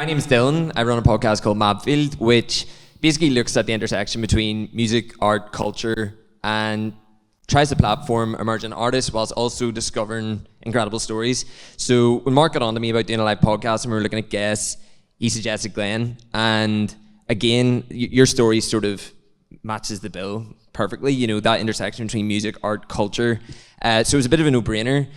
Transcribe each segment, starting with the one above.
My name is Dylan. I run a podcast called Mabfield, which basically looks at the intersection between music, art, culture, and tries to platform emerging artists whilst also discovering incredible stories. So when Mark got on to me about doing a live podcast and we were looking at guests, he suggested Glenn. And again, your story sort of matches the bill perfectly, you know, that intersection between music, art, culture. So it was a bit of a no-brainer.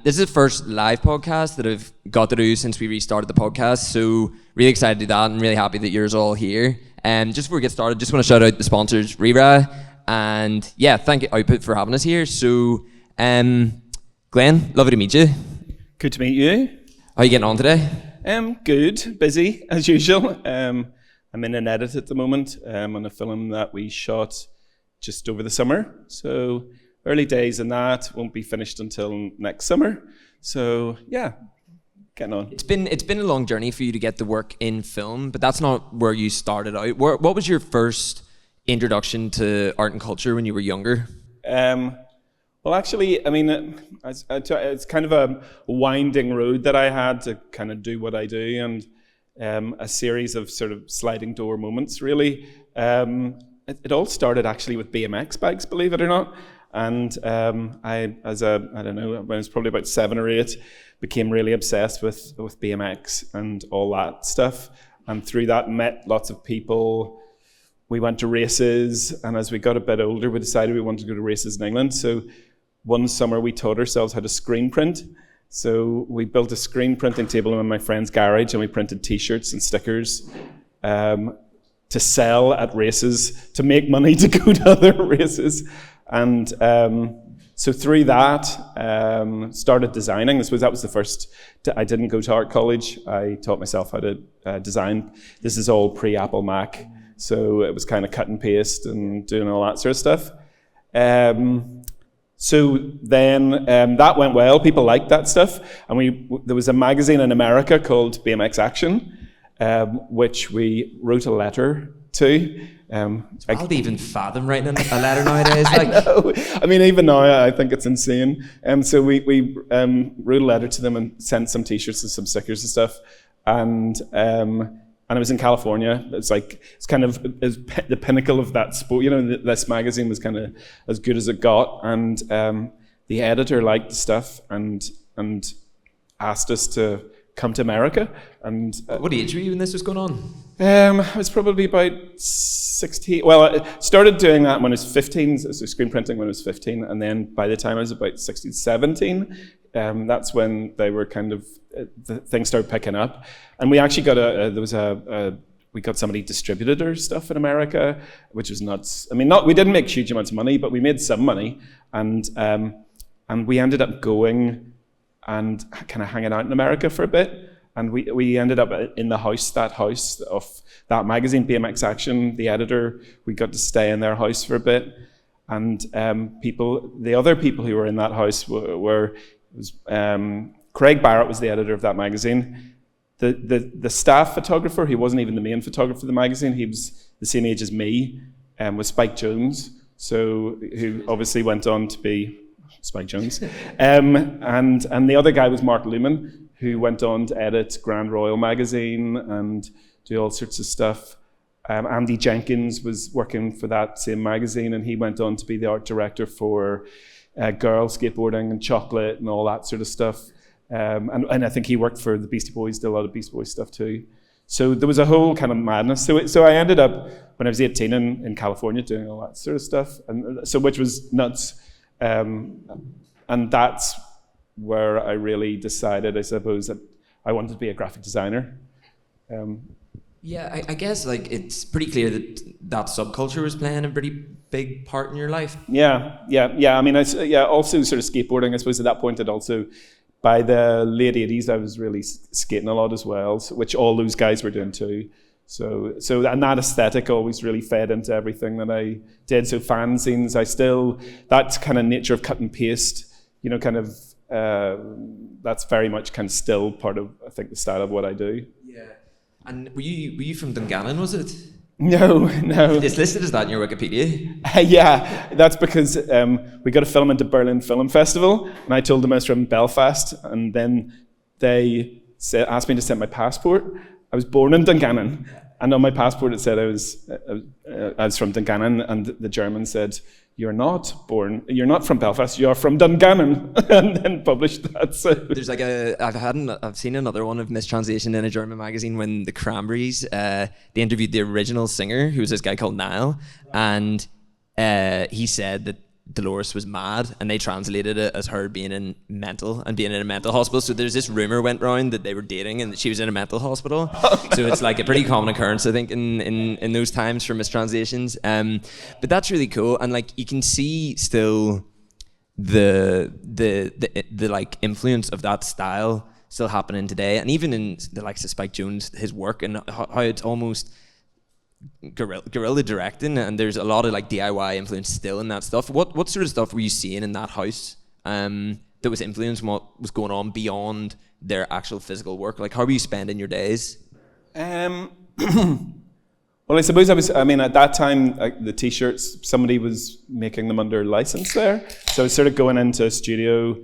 This is the first live podcast that I've got to do since we restarted the podcast, so really excited to do that and really happy that you're all here. Just before we get started, just want to shout out the sponsors, Rira, and yeah, thank you Output for having us here. So Glenn, lovely to meet you. Good to meet you. How are you getting on today? Good, busy as usual. I'm in an edit at the moment on a film that we shot just over the summer, so early days in that, won't be finished until next summer. So yeah, getting on. It's been a long journey for you to get the work in film, but that's not where you started out. What was your first introduction to art and culture when you were younger? Well, actually, I mean, it's kind of a winding road that I had to kind of do what I do, and a series of sort of sliding door moments, really. It all started actually with BMX bikes, believe it or not. And I don't know, when I was probably about 7 or 8, became really obsessed with BMX and all that stuff. And through that, met lots of people. We went to races, and as we got a bit older, we decided we wanted to go to races in England. So one summer, we taught ourselves how to screen print. So we built a screen printing table in my friend's garage, and we printed T-shirts and stickers to sell at races, to make money to go to other races. And so through that, started designing. That was the first. I didn't go to art college. I taught myself how to design. This is all pre-Apple Mac, so it was kind of cut and paste and doing all that sort of stuff. So then that went well. People liked that stuff, and there was a magazine in America called BMX Action, which we wrote a letter to. It's wild to even fathom writing a letter nowadays. Like. I know. I mean, even now, I think it's insane. So we wrote a letter to them and sent some T-shirts and some stickers and stuff. And it was in California. It's kind of the pinnacle of that sport. You know, this magazine was kind of as good as it got. And the editor liked the stuff and asked us to come to America. And what age were you when this was going on? I was probably about 16. Well, I started doing that when I was 15, so screen printing when I was 15, and then by the time I was about 16, 17, that's when they were kind of, things started picking up. And we actually got we got somebody distributed our stuff in America, which was nuts. I mean, we didn't make huge amounts of money, but we made some money, and we ended up going and kind of hanging out in America for a bit. And we ended up in the house of that magazine, BMX Action, the editor. We got to stay in their house for a bit. And the other people who were in that house Craig Barrett was the editor of that magazine. The staff photographer, he wasn't even the main photographer of the magazine, he was the same age as me, was Spike Jonze, who obviously went on to be Spike Jonze. And the other guy was Mark Luman, who went on to edit Grand Royal magazine and do all sorts of stuff. Andy Jenkins was working for that same magazine, and he went on to be the art director for Girl Skateboarding and Chocolate and all that sort of stuff. And I think he worked for the Beastie Boys, did a lot of Beastie Boys stuff too. So there was a whole kind of madness. So I ended up, when I was 18 in California, doing all that sort of stuff, and so which was nuts. And that's where I really decided, I suppose, that I wanted to be a graphic designer. Yeah, I guess like it's pretty clear that subculture was playing a pretty big part in your life. Yeah. I mean, also sort of skateboarding. I suppose at that point, by the late 80s, I was really skating a lot as well, which all those guys were doing too. So and that aesthetic always really fed into everything that I did. So fanzines, that kind of nature of cut and paste, you know, kind of, that's very much kind of still part of, I think, the style of what I do. Yeah. And were you from Dungannon, was it? No. It's listed as that in your Wikipedia. Yeah, that's because we got a film into Berlin Film Festival, and I told them I was from Belfast, and then they asked me to send my passport, I was born in Dungannon, and on my passport it said I was from Dungannon, and the German said, you're not from Belfast, you're from Dungannon, and then published that. So there's like I've seen another one of mistranslation in a German magazine when the Cranberries, they interviewed the original singer, who was this guy called Niall, and he said that Dolores was mad, and they translated it as her being in mental and being in a mental hospital. So there's this rumor went around that they were dating and that she was in a mental hospital. So it's like a pretty common occurrence, I think, in those times for mistranslations. But that's really cool, and like you can see still the like influence of that style still happening today, and even in the likes of Spike Jonze, his work, and how it's almost guerrilla directing, and there's a lot of like DIY influence still in that stuff. What sort of stuff were you seeing in that house that was influencing what was going on beyond their actual physical work? Like, how were you spending your days? Well, I suppose at that time, the t-shirts, somebody was making them under license there, so I was sort of going into a studio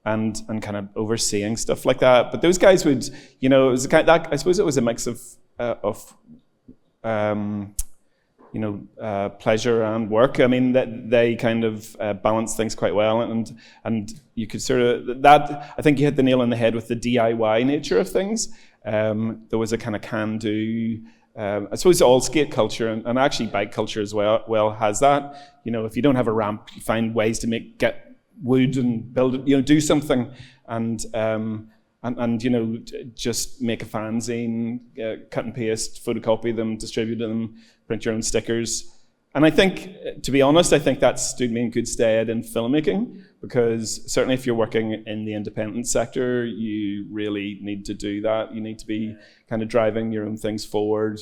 and kind of overseeing stuff like that. But those guys would, it was I suppose it was a mix of pleasure and work. I mean, that they kind of balance things quite well, and you could sort of that. I think you hit the nail on the head with the DIY nature of things. There was a kind of can-do. I suppose all skate culture and actually bike culture as well has that. If you don't have a ramp, you find ways to get wood and build it. Do something and just make a fanzine, cut and paste, photocopy them, distribute them, print your own stickers. And I think, to be honest, that stood me in good stead in filmmaking, because certainly if you're working in the independent sector, you really need to do that. You need to be kind of driving your own things forward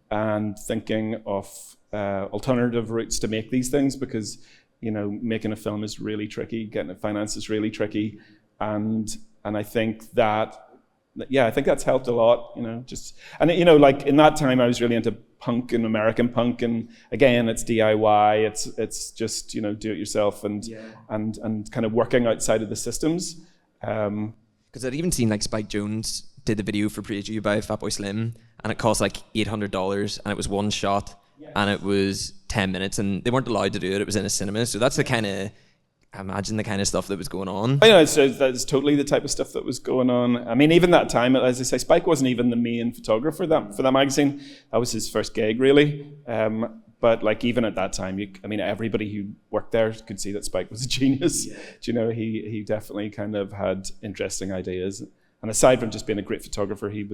and thinking of alternative routes to make these things, because making a film is really tricky, getting it financed is really tricky, and I think that's helped a lot, like in that time I was really into punk and American punk, and again, it's DIY, it's just, do it yourself and kind of working outside of the systems. Because I'd even seen like Spike Jonze did the video for Praise You by Fatboy Slim, and it cost like $800, and it was one shot, and it was 10 minutes, and they weren't allowed to do it. It was in a cinema, so that's the kind of, I imagine, the kind of stuff that was going on. That's totally the type of stuff that was going on. I mean, even that time, as I say, Spike wasn't even the main photographer for that magazine. That was his first gig, really. But like even at that time, everybody who worked there could see that Spike was a genius. Yeah. He definitely kind of had interesting ideas. And aside from just being a great photographer, he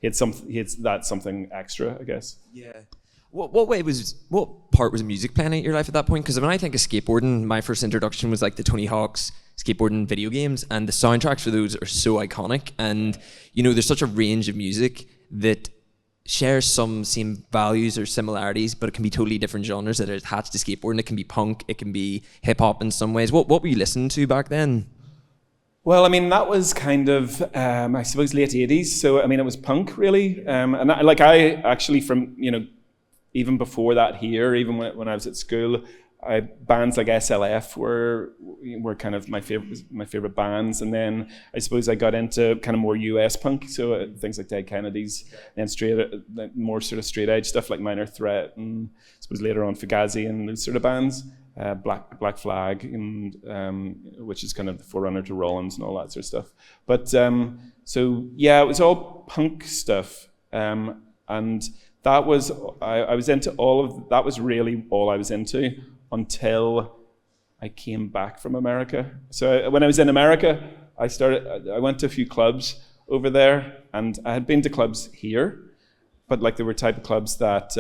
had something extra, I guess. Yeah. What part was music playing in your life at that point? Because when I think of skateboarding, my first introduction was like the Tony Hawk's skateboarding video games, and the soundtracks for those are so iconic. And there's such a range of music that shares some same values or similarities, but it can be totally different genres that are attached to skateboarding. It can be punk, it can be hip hop in some ways. What were you listening to back then? Well, that was kind of, I suppose, late 80s. So, it was punk, really. And I actually, from, even before that here, even when I was at school, bands like SLF were kind of my favorite bands. And then I suppose I got into kind of more US punk, so things like Dead Kennedys, and then more sort of straight edge stuff like Minor Threat, and I suppose later on Fugazi and those sort of bands. Black Flag, and which is kind of the forerunner to Rollins and all that sort of stuff. But it was all punk stuff, and that was I was into all of that. Was really all I was into until I came back from America. So when I was in America, I went to a few clubs over there, and I had been to clubs here, but like there were type of clubs that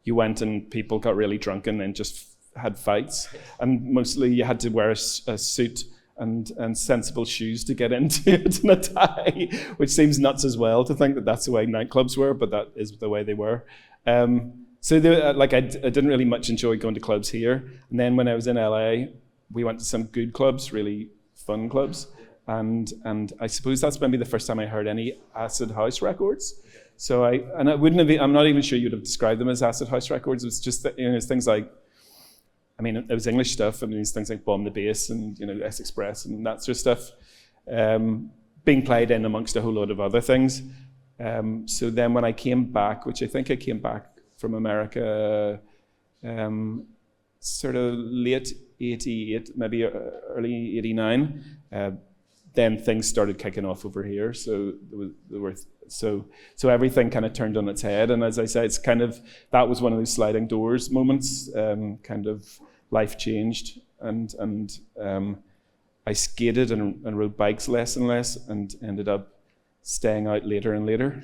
you went and people got really drunk and then just had fights, and mostly you had to wear a suit and sensible shoes to get into it, and a tie, which seems nuts as well to think that that's the way nightclubs were, but that is the way they were. So I didn't really much enjoy going to clubs here, and then when I was in LA, we went to some good clubs, really fun clubs, and I suppose that's maybe the first time I heard any acid house records. So I'm not even sure you'd have described them as acid house records. It was just that, it's things like, it was English stuff, and these things like Bomb the Bass and S Express and that sort of stuff, being played in amongst a whole load of other things. So then when I came back, which I think I came back from America sort of late 88, maybe early 89, then things started kicking off over here. So so everything kind of turned on its head. And as I said, it's kind of, that was one of those sliding doors moments, kind of life changed. And I skated and rode bikes less and less and ended up staying out later and later.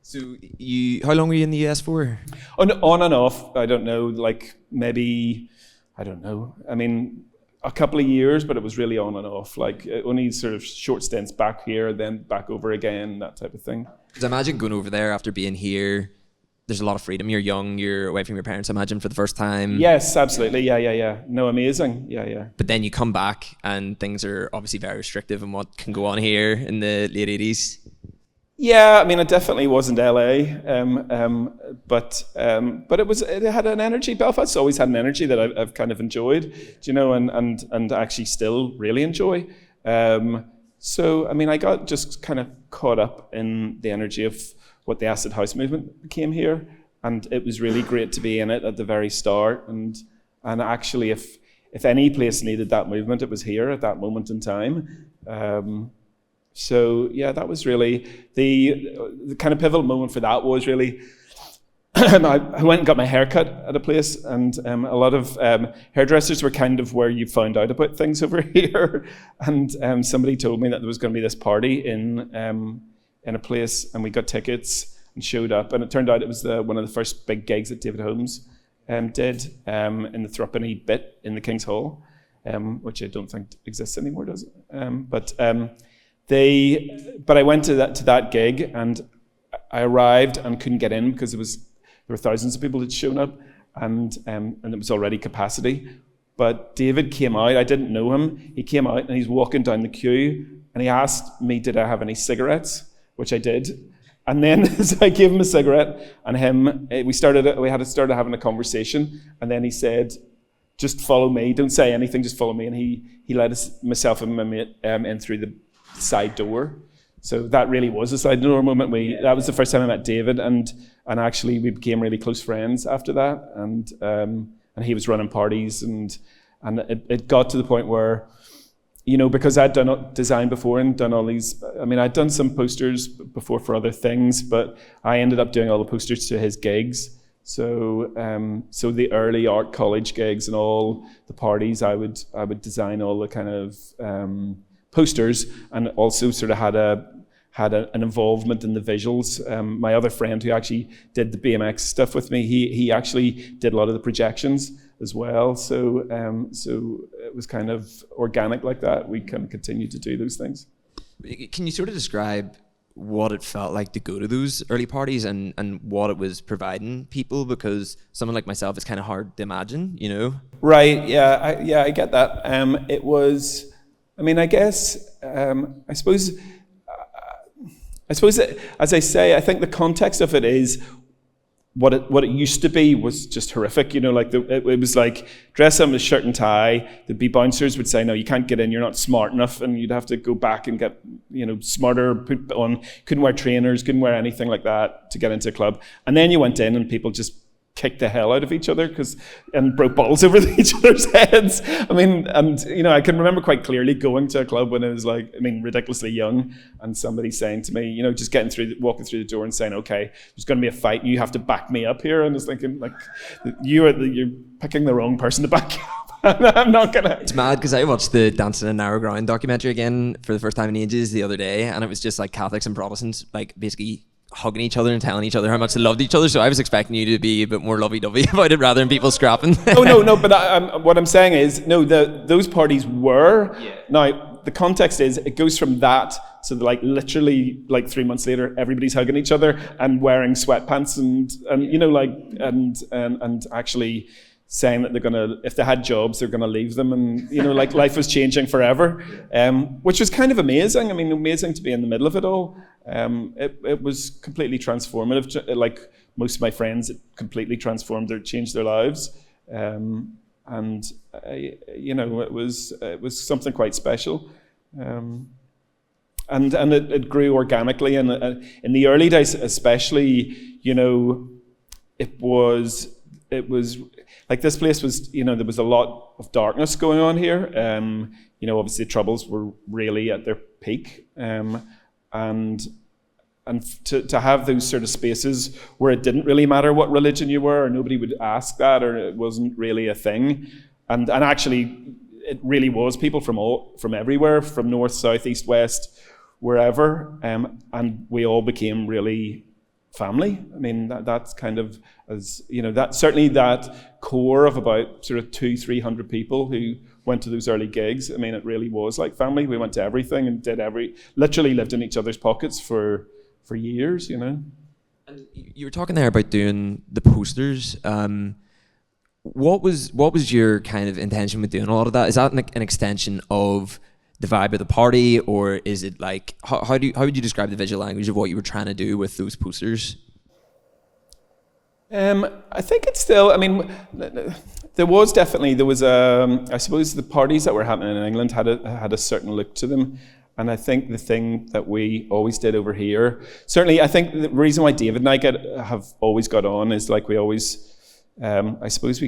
So you, how long were you in the US for? On and off, I don't know, like maybe, I don't know. I mean, a couple of years, but it was really on and off, like only sort of short stints back here, then back over again, that type of thing. Because I imagine going over there after being here, there's a lot of freedom. You're young, you're away from your parents, I imagine, for the first time. Yes, absolutely. Yeah. No, amazing. Yeah. But then you come back and things are obviously very restrictive in what can go on here in the late 80s. Yeah, I mean, it definitely wasn't LA, but it had an energy. Belfast's always had an energy that I've kind of enjoyed, you know, and actually still really enjoy. So, I mean, I got just kind of caught up in the energy of what the acid house movement became here, and it was really great to be in it at the very start. And actually, if any place needed that movement, it was here at that moment in time. So yeah, that was really the kind of pivotal moment for that was really, I went and got my hair cut at a place, and a lot of hairdressers were kind of where you found out about things over here. And somebody told me that there was going to be this party in a place, and we got tickets and showed up, and it turned out it was one of the first big gigs that David Holmes did in the Threepenny bit in the King's Hall, which I don't think exists anymore, does it? But I went to that gig, and I arrived and couldn't get in because there were thousands of people that had shown up, and it was already capacity. But David came out. I didn't know him. He came out and he's walking down the queue, and he asked me, did I have any cigarettes, which I did. And then so I gave him a cigarette, and we started having a conversation, and then he said, just follow me. Don't say anything. Just follow me. And he led myself and my mate in through the side door. So that really was a side door moment. That was the first time I met David, and actually we became really close friends after that. And he was running parties, and it got to the point where, you know, because I'd done design before and done all these. I mean, I'd done some posters before for other things, but I ended up doing all the posters to his gigs. So the early art college gigs and all the parties, I would design all the kind of posters, and also sort of had an involvement in the visuals. My other friend who actually did the BMX stuff with me, he actually did a lot of the projections as well. So it was kind of organic like that. We can continue to do those things. Can you sort of describe what it felt like to go to those early parties and what it was providing people? Because someone like myself, it's kind of hard to imagine, you know? Right, yeah, I get that. It was, I mean, I guess, I suppose that, as I say, I think the context of it is what it used to be was just horrific. You know, like it was like dress up in a shirt and tie. There'd be bouncers would say, no, you can't get in. You're not smart enough, and you'd have to go back and get, you know, smarter. Put on, couldn't wear trainers, couldn't wear anything like that to get into a club. And then you went in, and people just kicked the hell out of each other and broke bottles over each other's heads. I mean, and you know, I can remember quite clearly going to a club when I was like, I mean, ridiculously young, and somebody saying to me, you know, just walking through the door and saying, okay, there's going to be a fight, and you have to back me up here. And I was thinking, like, you're picking the wrong person to back you up. I'm not gonna. It's mad because I watched the Dancing in Narrow Ground documentary again for the first time in ages the other day, and it was just like Catholics and Protestants, like basically hugging each other and telling each other how much they loved each other. So I was expecting you to be a bit more lovey-dovey about it rather than people scrapping. No. But what I'm saying is, no, those parties were. Yeah. Now, the context is, it goes from that to like literally like 3 months later, everybody's hugging each other and wearing sweatpants and you know, like, and actually saying that they're gonna, if they had jobs, they're gonna leave them, and you know, like life was changing forever, which was kind of amazing. I mean, amazing to be in the middle of it all. It was completely transformative. Like most of my friends, it completely changed their lives, and you know, it was something quite special. it grew organically. And in the early days, especially, it was like this place was, there was a lot of darkness going on here. Obviously the Troubles were really at their peak, and to have those sort of spaces where it didn't really matter what religion you were, or nobody would ask that, or it wasn't really a thing, and actually it really was people from everywhere, from north, south, east, west, wherever, and we all became really family. I mean, that's kind of, as that certainly that core of about sort of 200-300 people who went to those early gigs. I mean, it really was like family. We went to everything and literally lived in each other's pockets for years. And you were talking there about doing the posters. What was your kind of intention with doing a lot of that? Is that an extension of the vibe of the party, or is it like how would you describe the visual language of what you were trying to do with those posters? I think it's still. I mean, there was I suppose the parties that were happening in England had a certain look to them, and I think the thing that we always did over here, certainly, I think the reason why David and I have always got on is like we always. I suppose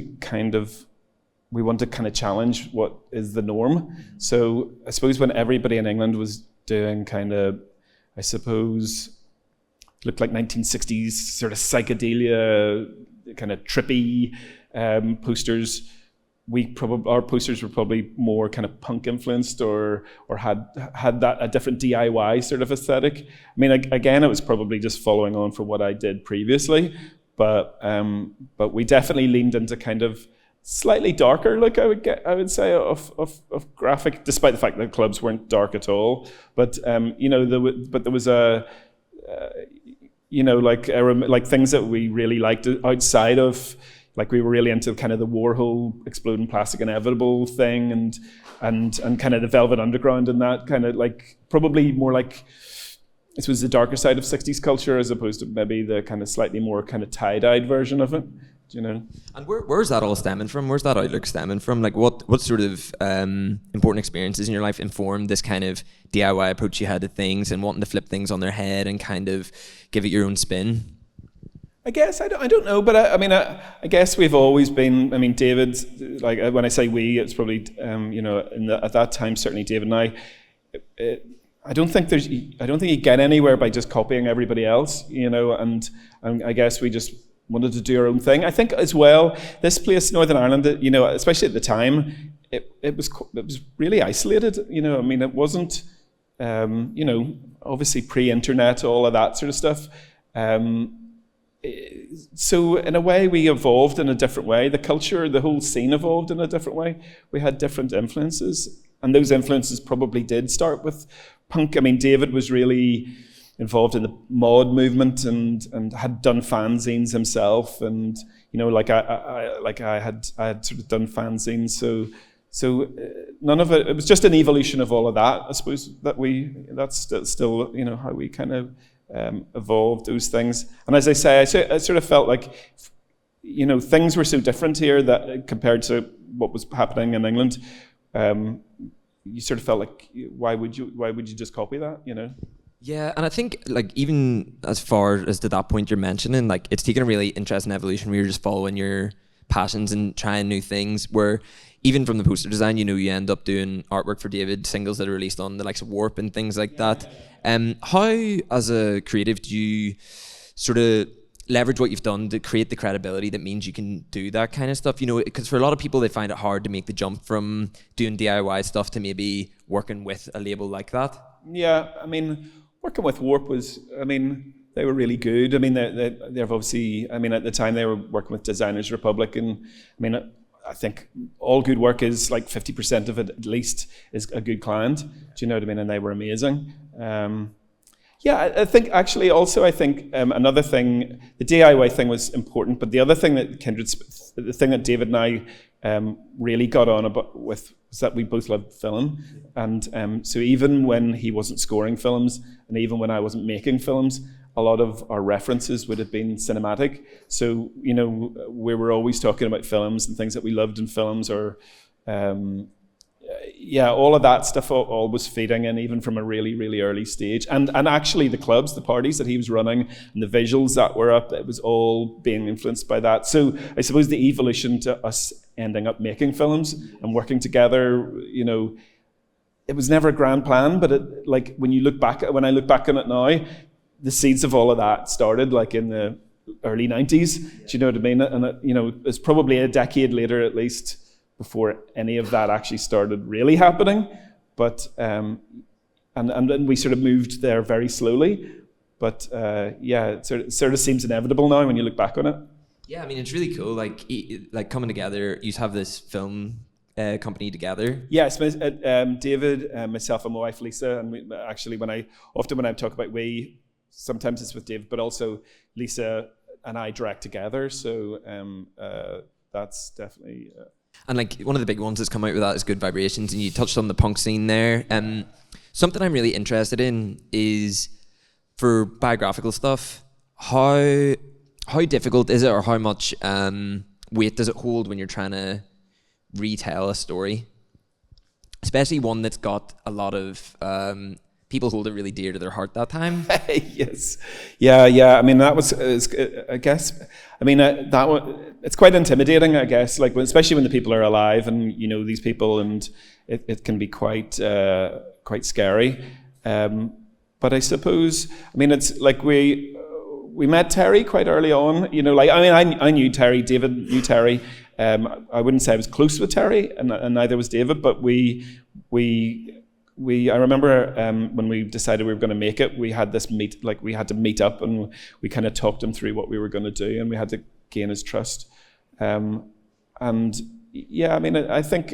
we want to kind of challenge what is the norm. So I suppose when everybody in England was doing kind of, I suppose, looked like 1960s sort of psychedelia, kind of trippy posters, our posters were probably more kind of punk influenced or had that a different DIY sort of aesthetic. I mean, again, it was probably just following on from what I did previously, but we definitely leaned into kind of slightly darker look, I would say, of graphic, despite the fact that clubs weren't dark at all. But there was like things that we really liked outside of, like we were really into kind of the Warhol exploding plastic inevitable thing, and kind of the Velvet Underground, and that kind of like probably more like this was the darker side of 60s culture as opposed to maybe the kind of slightly more kind of tie-dyed version of it. And where's that all stemming from? Where's that outlook stemming from? Like what sort of important experiences in your life informed this kind of DIY approach you had to things and wanting to flip things on their head and kind of give it your own spin? I guess I don't know, but I guess we've always been. I mean, David's like when I say we, it's probably at that time certainly David and I. I don't think you get anywhere by just copying everybody else, and I guess we just wanted to do our own thing. I think as well, this place, Northern Ireland, especially at the time, it was really isolated. I mean, it wasn't, obviously pre-internet, all of that sort of stuff. So in a way, we evolved in a different way. The culture, the whole scene evolved in a different way. We had different influences, and those influences probably did start with punk. I mean, David was really involved in the mod movement and had done fanzines himself, and I had sort of done fanzines. So none of it. It was just an evolution of all of that. I suppose that's still how we kind of evolved those things. And as I say, I sort of felt like things were so different here that compared to what was happening in England. You sort of felt like why would you just copy that? Yeah, and I think like even as far as to that point you're mentioning, like it's taken a really interesting evolution where you're just following your passions and trying new things, where even from the poster design, you end up doing artwork for David, singles that are released on the likes of Warp and things like that. How, as a creative, do you sort of leverage what you've done to create the credibility that means you can do that kind of stuff? Because for a lot of people, they find it hard to make the jump from doing DIY stuff to maybe working with a label like that. Yeah, I mean, working with Warp was, they were really good. I mean, they've obviously, at the time they were working with Designers Republic, and I think all good work is like 50% of it at least is a good client. Do you know what I mean? And they were amazing. I think actually also, another thing, the DIY thing was important, but the other thing that the thing that David and I really got on about with was that we both loved film. And so even when he wasn't scoring films, and even when I wasn't making films, a lot of our references would have been cinematic. So, we were always talking about films and things that we loved in films, or yeah, all of that stuff all was feeding in, even from a really, really early stage. And actually the clubs, the parties that he was running, and the visuals that were up, it was all being influenced by that. So I suppose the evolution to us ending up making films and working together, you know, it was never a grand plan, but it, like when I look back on it now, the seeds of all of that started like in the early 90s. Do you know what I mean? And it, you know, it's probably a decade later at least before any of that actually started really happening. But and then we sort of moved there very slowly. But yeah, it sort of seems inevitable now when you look back on it. Yeah, I mean, it's really cool. Like coming together, you have this film company together. Yes, David, myself, and my wife Lisa, and actually when I talk about we, sometimes it's with David, but also Lisa and I direct together. So that's definitely. And like one of the big ones that's come out with that is Good Vibrations, and you touched on the punk scene there. Something I'm really interested in is for biographical stuff. How difficult is it, or how much weight does it hold when you're trying to retell a story, especially one that's got a lot of people hold it really dear to their heart that time? Yes, yeah. I mean, that was, I guess. I mean, that one, it's quite intimidating, I guess. Like, especially when the people are alive, and you know these people, and it can be quite scary. But I suppose, I mean, it's like we met Terri quite early on. You know, like I knew Terri, David knew Terri. I wouldn't say I was close with Terri, and neither was David. But I remember when we decided we were going to make it, we had to meet up, and we kind of talked him through what we were going to do, and we had to gain his trust. And yeah, I mean, I think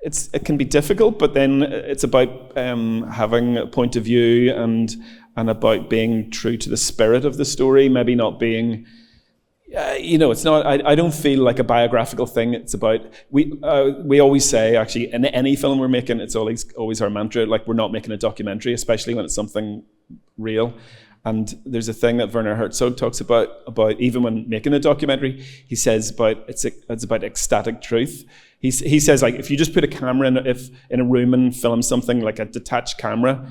it can be difficult, but then it's about having a point of view and about being true to the spirit of the story, maybe not being. You know, it's not. I don't feel like a biographical thing. It's about we always say, actually, in any film we're making, it's always our mantra. Like, we're not making a documentary, especially when it's something real. And there's a thing that Werner Herzog talks about even when making a documentary. He says it's about ecstatic truth. He says, like, if you just put a camera in a room and film something, like a detached camera,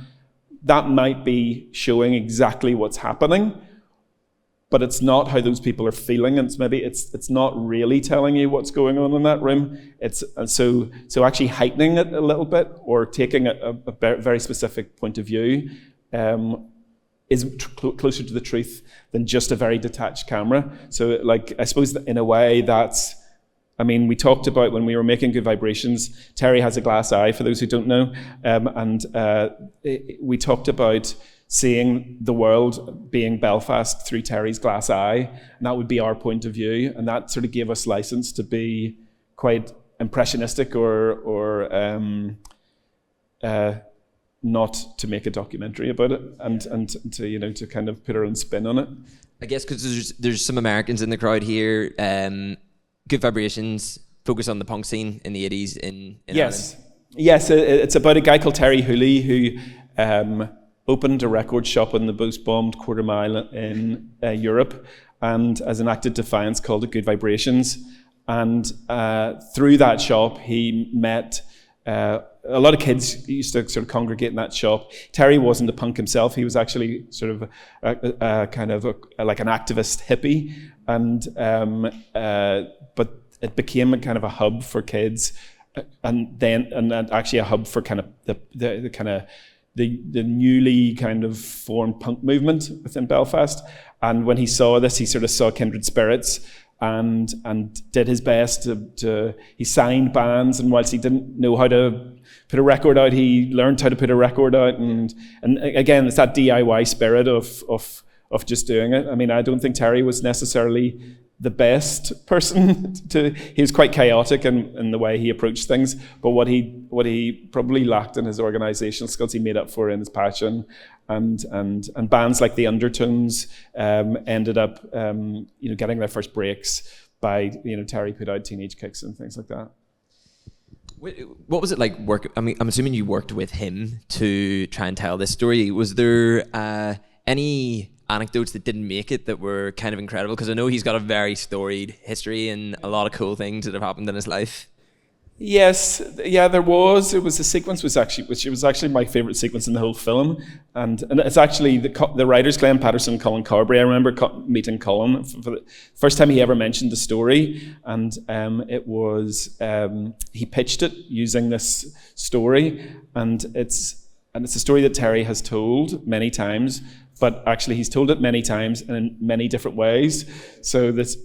that might be showing exactly what's happening. But it's not how those people are feeling, and it's not really telling you what's going on in that room. It's so actually heightening it a little bit, or taking a very specific point of view, is closer to the truth than just a very detached camera. So, like, I suppose in a way that's. I mean, we talked about when we were making Good Vibrations. Terri has a glass eye, for those who don't know, and we talked about seeing the world being Belfast through Terry's glass eye, and that would be our point of view, and that sort of gave us license to be quite impressionistic or not to make a documentary about it, and to, you know, to kind of put our own spin on it. I guess because there's some Americans in the crowd here. Good Vibrations focus on the punk scene in the 80s in Yes. Ireland. Yes, it's about a guy called Terri Hooley who opened a record shop in the most-bombed quarter mile in Europe, and as an act of defiance called it Good Vibrations. And through that shop, he met a lot of kids used to sort of congregate in that shop. Terri wasn't a punk himself. He was actually sort of like an activist hippie, and but it became a kind of a hub for kids, and actually a hub for kind of the newly kind of formed punk movement within Belfast. And when he saw this, he sort of saw kindred spirits, and did his best to he signed bands, and whilst he didn't know how to put a record out, he learned how to put a record out, and again, it's that DIY spirit of just doing it. I mean, I don't think Terri was necessarily the best person he was quite chaotic in the way he approached things, but what he probably lacked in his organizational skills, he made up for in his passion, and bands like the Undertones ended up getting their first breaks by Terri put out Teenage Kicks and things like that. What was it like I'm assuming you worked with him to try and tell this story. Was there any anecdotes that didn't make it that were kind of incredible? Because I know he's got a very storied history and a lot of cool things that have happened in his life. Yes, yeah, there was. It was the sequence which was actually my favorite sequence in the whole film, and it's actually the writers Glenn Patterson and Colin Carberry. I remember meeting Colin for the first time he ever mentioned the story, and it was he pitched it using this story, and it's a story that Terri has told many times. But actually, he's told it many times and in many different ways. So it's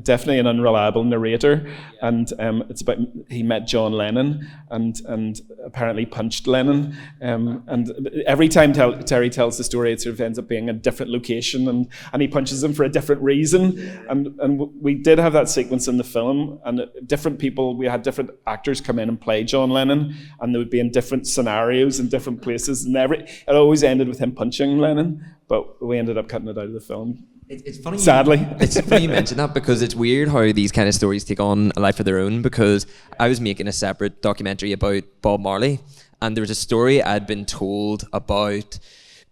definitely an unreliable narrator. And it's about he met John Lennon and apparently punched Lennon. And every time Terri tells the story, it sort of ends up being a different location, and he punches him for a different reason. And we did have that sequence in the film, and different people. We had different actors come in and play John Lennon, and they would be in different scenarios in different places, and it always ended with him punching Lennon, but we ended up cutting it out of the film. It's funny. Sadly, it's funny you mention that, because it's weird how these kind of stories take on a life of their own. Because I was making a separate documentary about Bob Marley, and there was a story I'd been told about.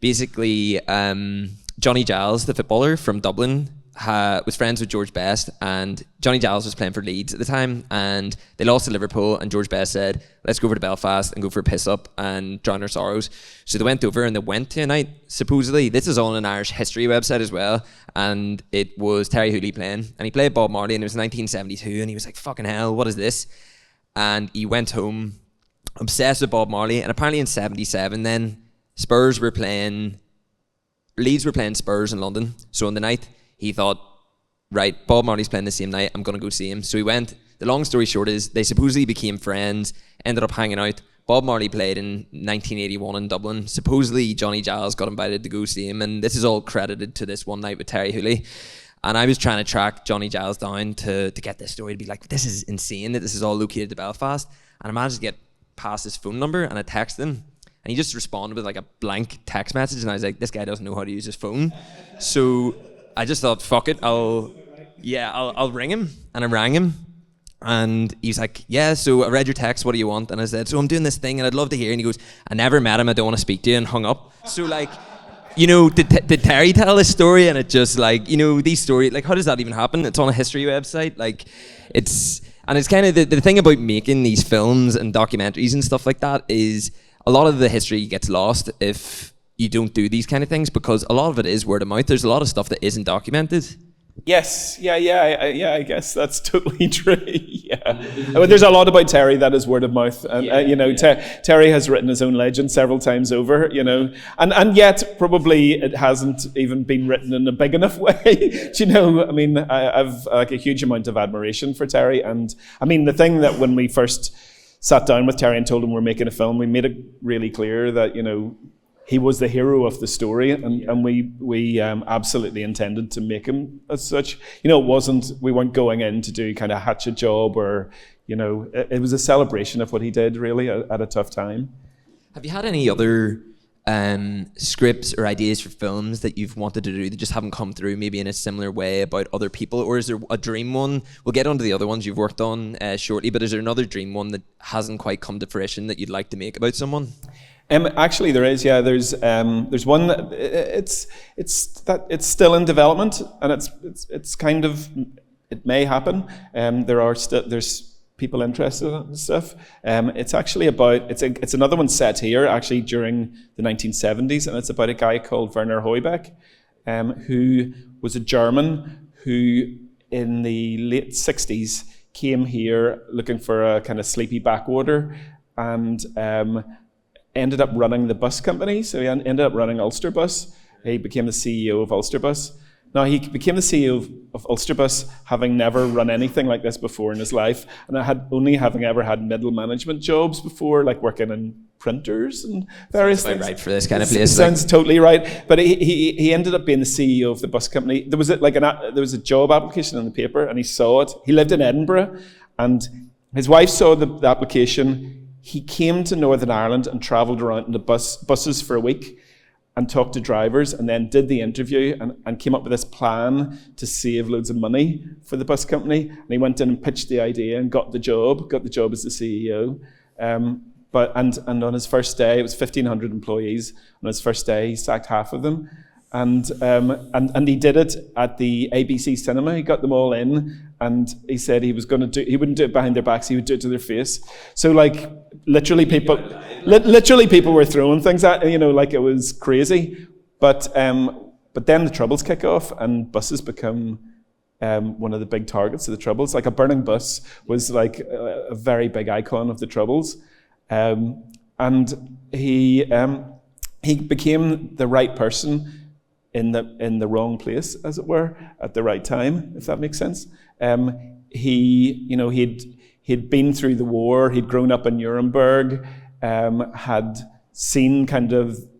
Basically, Johnny Giles, the footballer from Dublin, was friends with George Best, and Johnny Giles was playing for Leeds at the time, and they lost to Liverpool, and George Best said, let's go over to Belfast and go for a piss up and drown our sorrows. So they went over and they went to a night, supposedly. This is on an Irish history website as well, and it was Terri Hooley playing, and he played Bob Marley, and it was 1972, and he was like, fucking hell, what is this? And he went home obsessed with Bob Marley, and apparently in 77 then, Leeds were playing Spurs in London, so on the night, he thought, right, Bob Marley's playing the same night, I'm going to go see him. So he went. The long story short is they supposedly became friends, ended up hanging out. Bob Marley played in 1981 in Dublin. Supposedly Johnny Giles got invited to go see him, and this is all credited to this one night with Terri Hooley. And I was trying to track Johnny Giles down to get this story, to be like, this is insane that this is all located to Belfast. And I managed to get past his phone number, and I texted him. And he just responded with like a blank text message, and I was like, this guy doesn't know how to use his phone. So I just thought, fuck it, I'll ring him. And I rang him, and he's like, yeah, so I read your text, what do you want? And I said, so I'm doing this thing and I'd love to hear. And he goes, I never met him, I don't want to speak to you, and hung up. So like, you know, did Terri tell this story? And it just like, you know, these stories, like, how does that even happen? It's on a history website. Like, it's kind of the thing about making these films and documentaries and stuff like that is a lot of the history gets lost if you don't do these kind of things, because a lot of it is word of mouth. There's a lot of stuff that isn't documented. Yes, I guess that's totally true. Yeah, I mean, there's a lot about Terri that is word of mouth, and Terri has written his own legend several times over, you know, and yet probably it hasn't even been written in a big enough way. Do you know? I mean, I've like a huge amount of admiration for Terri, and I mean the thing that when we first sat down with Terri and told him we're making a film, we made it really clear that, you know, he was the hero of the story, and we absolutely intended to make him as such. You know, we weren't going in to do kind of hatchet job, or, you know, it was a celebration of what he did really at a tough time. Have you had any other scripts or ideas for films that you've wanted to do that just haven't come through, maybe in a similar way about other people? Or is there a dream one? We'll get onto the other ones you've worked on shortly, but is there another dream one that hasn't quite come to fruition that you'd like to make about someone? Actually, there is. Yeah, there's one that it's still in development, and it's kind of, it may happen. There's people interested in it and stuff. It's actually about it's another one set here actually during the 1970s, and it's about a guy called Werner Heubeck, who was a German who in the late 60s came here looking for a kind of sleepy backwater, and ended up running the bus company. So he ended up running Ulster Bus. He became the CEO of Ulster Bus. Now, he became the CEO of Ulster Bus having never run anything like this before in his life, and having ever had middle management jobs before, like working in printers and various things. Right for this kind of place. Sounds totally right. But he ended up being the CEO of the bus company. There was a job application in the paper, and he saw it. He lived in Edinburgh, and his wife saw the application. He came to Northern Ireland and travelled around in the buses for a week and talked to drivers, and then did the interview and came up with this plan to save loads of money for the bus company. And he went in and pitched the idea and got the job as the CEO. But on his first day, it was 1,500 employees. On his first day, he sacked half of them. And he did it at the ABC cinema. He got them all in, and he said he wouldn't do it behind their backs, he would do it to their face. So like literally people were throwing things at, like it was crazy. But then the Troubles kick off and buses become one of the big targets of the Troubles. Like a burning bus was like a very big icon of the Troubles. And he became the right person in the wrong place, as it were, at the right time, if that makes sense. He'd been through the war, he'd grown up in Nuremberg, had seen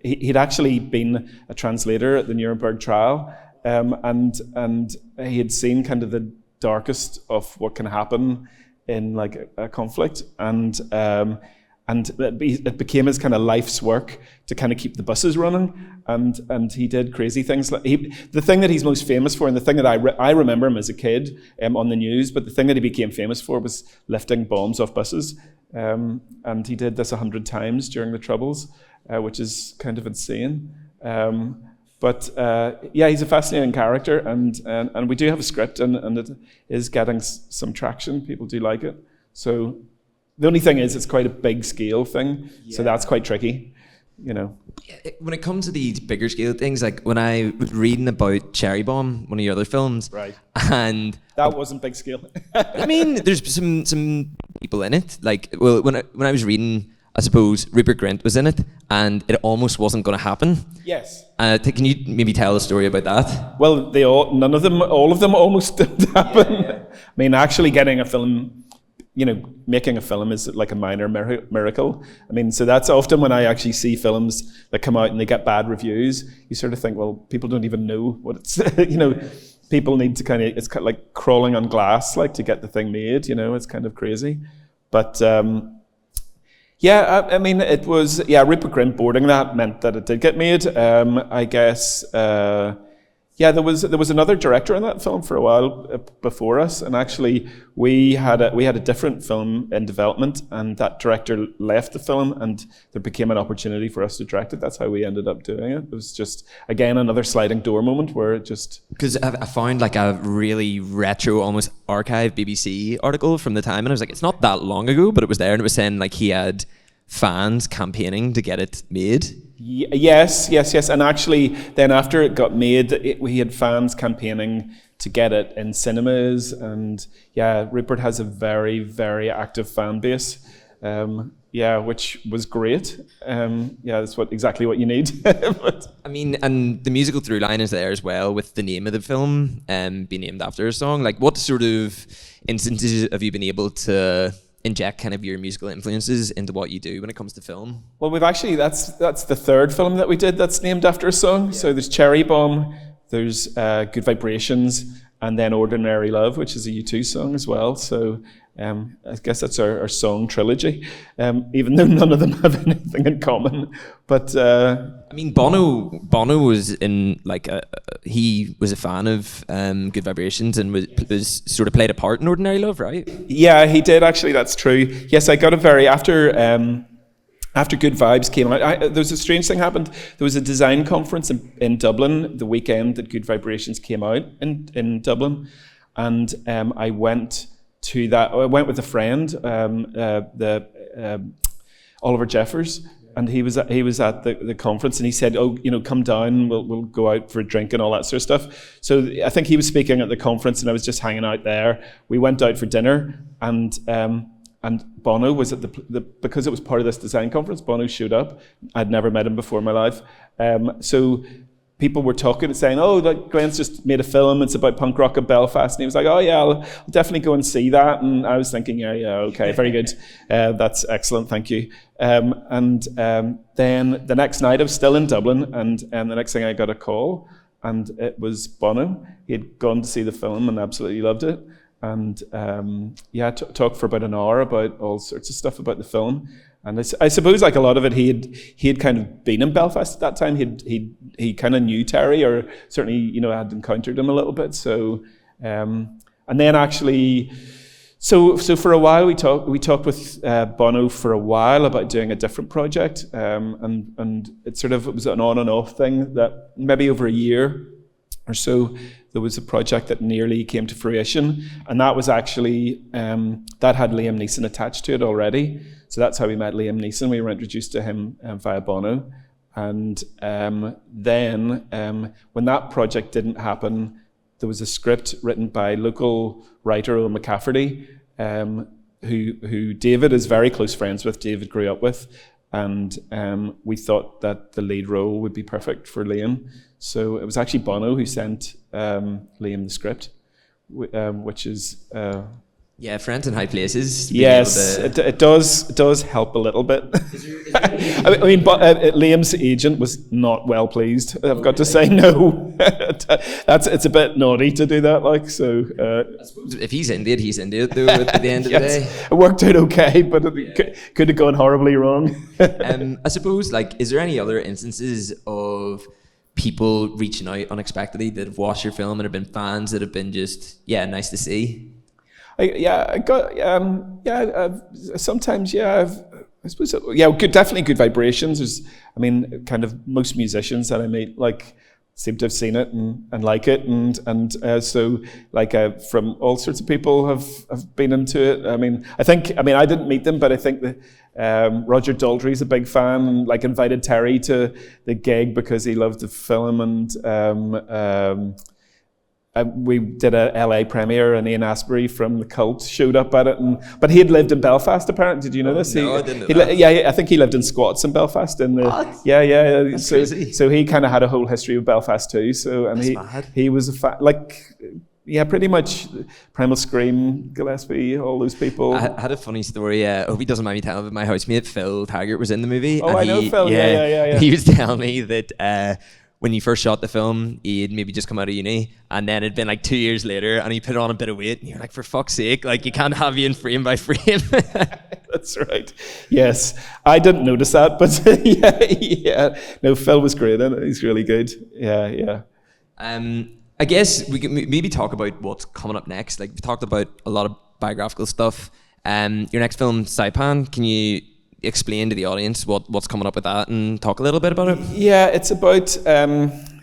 he'd actually been a translator at the Nuremberg trial, and he had seen kind of the darkest of what can happen in like a conflict, and it became his kind of life's work to kind of keep the buses running, and he did crazy things. The thing that he's most famous for, and the thing that I remember him as a kid on the news, but the thing that he became famous for was lifting bombs off buses, and he did this 100 times during the Troubles, which is kind of insane. But he's a fascinating character, and we do have a script, and it is getting some traction. People do like it. So the only thing is, it's quite a big scale thing, so that's quite tricky, When it comes to these bigger scale things, like when I was reading about Cherry Bomb, one of your other films, right, and that wasn't big scale. I mean, there's some people in it. Like, well, when I was reading, I suppose Rupert Grint was in it, and it almost wasn't going to happen. Yes. Can you maybe tell a story about that? Well, all of them almost didn't happen. Yeah. I mean, actually getting a film, making a film is like a minor miracle. I mean, so that's often when I actually see films that come out and they get bad reviews, you sort of think, well, people don't even know what it's, people need to it's kind of like crawling on glass, like to get the thing made, it's kind of crazy. But, I mean, it was, Rupert Grint boarding that meant that it did get made. I guess, there was another director in that film for a while before us, and actually we had a different film in development, and that director left the film, and there became an opportunity for us to direct it. That's how we ended up doing it. It was just, again, another sliding door moment where it just... Because I found like a really retro, almost archive BBC article from the time, and I was like, it's not that long ago, but it was there, and it was saying like he had fans campaigning to get it made. Yes. And actually, then after it got made, we had fans campaigning to get it in cinemas. And Rupert has a very, very active fan base. Which was great. That's exactly what you need. But, I mean, and the musical through line is there as well, with the name of the film being named after a song. Like, what sort of instances have you been able to inject kind of your musical influences into what you do when it comes to film? Well, we've actually, that's the third film that we did that's named after a song. Yeah. So there's Cherry Bomb, there's Good Vibrations, and then Ordinary Love, which is a U2 song as well. So I guess that's our song trilogy, even though none of them have anything in common. But I mean, Bono was in he was a fan of Good Vibrations and was sort of played a part in Ordinary Love, right? Yeah, he did actually. That's true. Yes, I got a very after Good Vibes came out. There was a strange thing happened. There was a design conference in Dublin the weekend that Good Vibrations came out in Dublin, and I went to that. I went with a friend, Oliver Jeffers, and he was at the conference, and he said, "Oh, come down. We'll go out for a drink and all that sort of stuff." So I think he was speaking at the conference, and I was just hanging out there. We went out for dinner, and Bono was at because it was part of this design conference. Bono showed up. I'd never met him before in my life, so people were talking and saying, "Oh, Glenn's just made a film. It's about punk rock at Belfast." And he was like, "Oh yeah, I'll definitely go and see that." And I was thinking, "Yeah, okay, very good. That's excellent, thank you." Then the next night I was still in Dublin, and the next thing I got a call, and it was Bono. He had gone to see the film and absolutely loved it. And talked for about an hour about all sorts of stuff about the film. And I suppose like a lot of it, he had kind of been in Belfast at that time. He kind of knew Terry, or certainly had encountered him a little bit. So and then actually, so for a while we talked with Bono for a while about doing a different project, and it was an on and off thing that maybe over a year. or so, there was a project that nearly came to fruition, and that was actually, that had Liam Neeson attached to it already. So that's how we met Liam Neeson. We were introduced to him via Bono. And then when that project didn't happen, there was a script written by local writer Owen McCarthy, who David is very close friends with, David grew up with. And we thought that the lead role would be perfect for Liam. So it was actually Bono who sent Liam the script, which is... yeah, friends in high places. Yes, it does help a little bit. I mean, but Liam's agent was not well pleased. I've got to say, no, it's a bit naughty to do that. Like, so I suppose if he's into it, he's into it. Though at the end of the day, it worked out okay, but it could have gone horribly wrong. I suppose, like, is there any other instances of people reaching out unexpectedly that have watched your film and have been fans that have been just nice to see? Sometimes, I suppose, definitely good vibrations. There's, I mean, kind of most musicians that I meet, like, seem to have seen it and like it, and so, like, from all sorts of people have been into it. I mean, I didn't meet them, but I think that Roger Daltrey's a big fan, and, like, invited Terri to the gig because he loved the film, and we did a LA premiere, and Ian Astbury from The Cult showed up at it, but he had lived in Belfast apparently. Did you know this? No, I didn't know that. I think he lived in squats in Belfast. What? That's crazy. So he kind of had a whole history of Belfast too. So, and he was a fan, pretty much Primal Scream, Gillespie, all those people. I had a funny story. I hope he doesn't mind me telling, but my housemate Phil Taggart was in the movie. Oh, I know Phil. Yeah. He was telling me that when he first shot the film, he'd maybe just come out of uni, and then it'd been like 2 years later, and he put on a bit of weight, and you're like, for fuck's sake, like, you can't have you in frame by frame. That's right. Yes, I didn't notice that, but yeah. No, Phil was great, and he's really good. Yeah. I guess we can maybe talk about what's coming up next. Like, we talked about a lot of biographical stuff. Your next film, Saipan, can you explain to the audience what's coming up with that and talk a little bit about it? Yeah, it's about,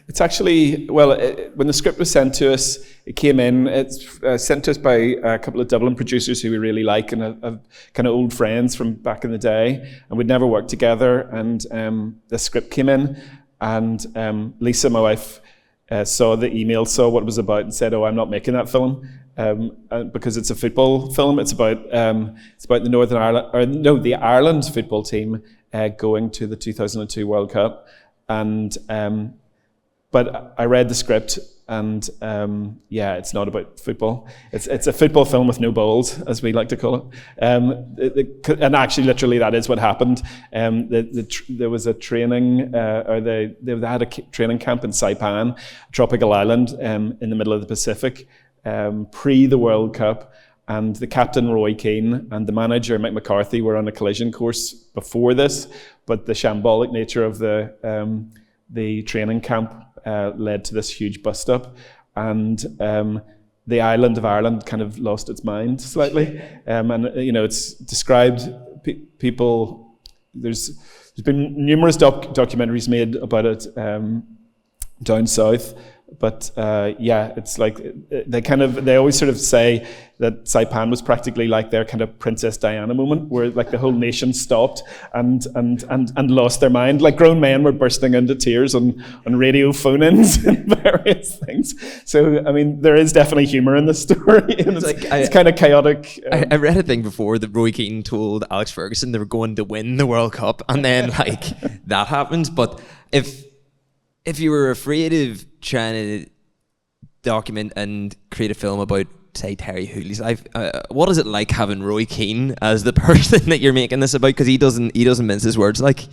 it's actually, when the script was sent to us, it came in, it's sent to us by a couple of Dublin producers who we really like, and are kind of old friends from back in the day, and we'd never worked together, and the script came in, and Lisa, my wife, saw the email, saw what it was about, and said, "Oh, I'm not making that film." Because it's a football film. It's about the Ireland football team going to the 2002 World Cup, and but I read the script, and it's not about football. It's a football film with no balls, as we like to call it. And actually, literally, that is what happened. There was a training, they had a training camp in Saipan, tropical island in the middle of the Pacific. Pre the World Cup, and the captain Roy Keane and the manager Mick McCarthy were on a collision course before this, but the shambolic nature of the training camp led to this huge bust up, and the island of Ireland kind of lost its mind slightly, and it's described people. There's been numerous documentaries made about it down south. But it's like they always sort of say that Saipan was practically like their kind of Princess Diana moment, where like the whole nation stopped and lost their mind. Like grown men were bursting into tears on radio phone-ins and various things. So I mean, there is definitely humor in this story, and it's kind of chaotic. I read a thing before that Roy Keane told Alex Ferguson they were going to win the World Cup, and then like that happens. But if you were afraid of trying to document and create a film about, say, Terri Hooley's life, what is it like having Roy Keane as the person that you're making this about? Because he doesn't mince his words. Like,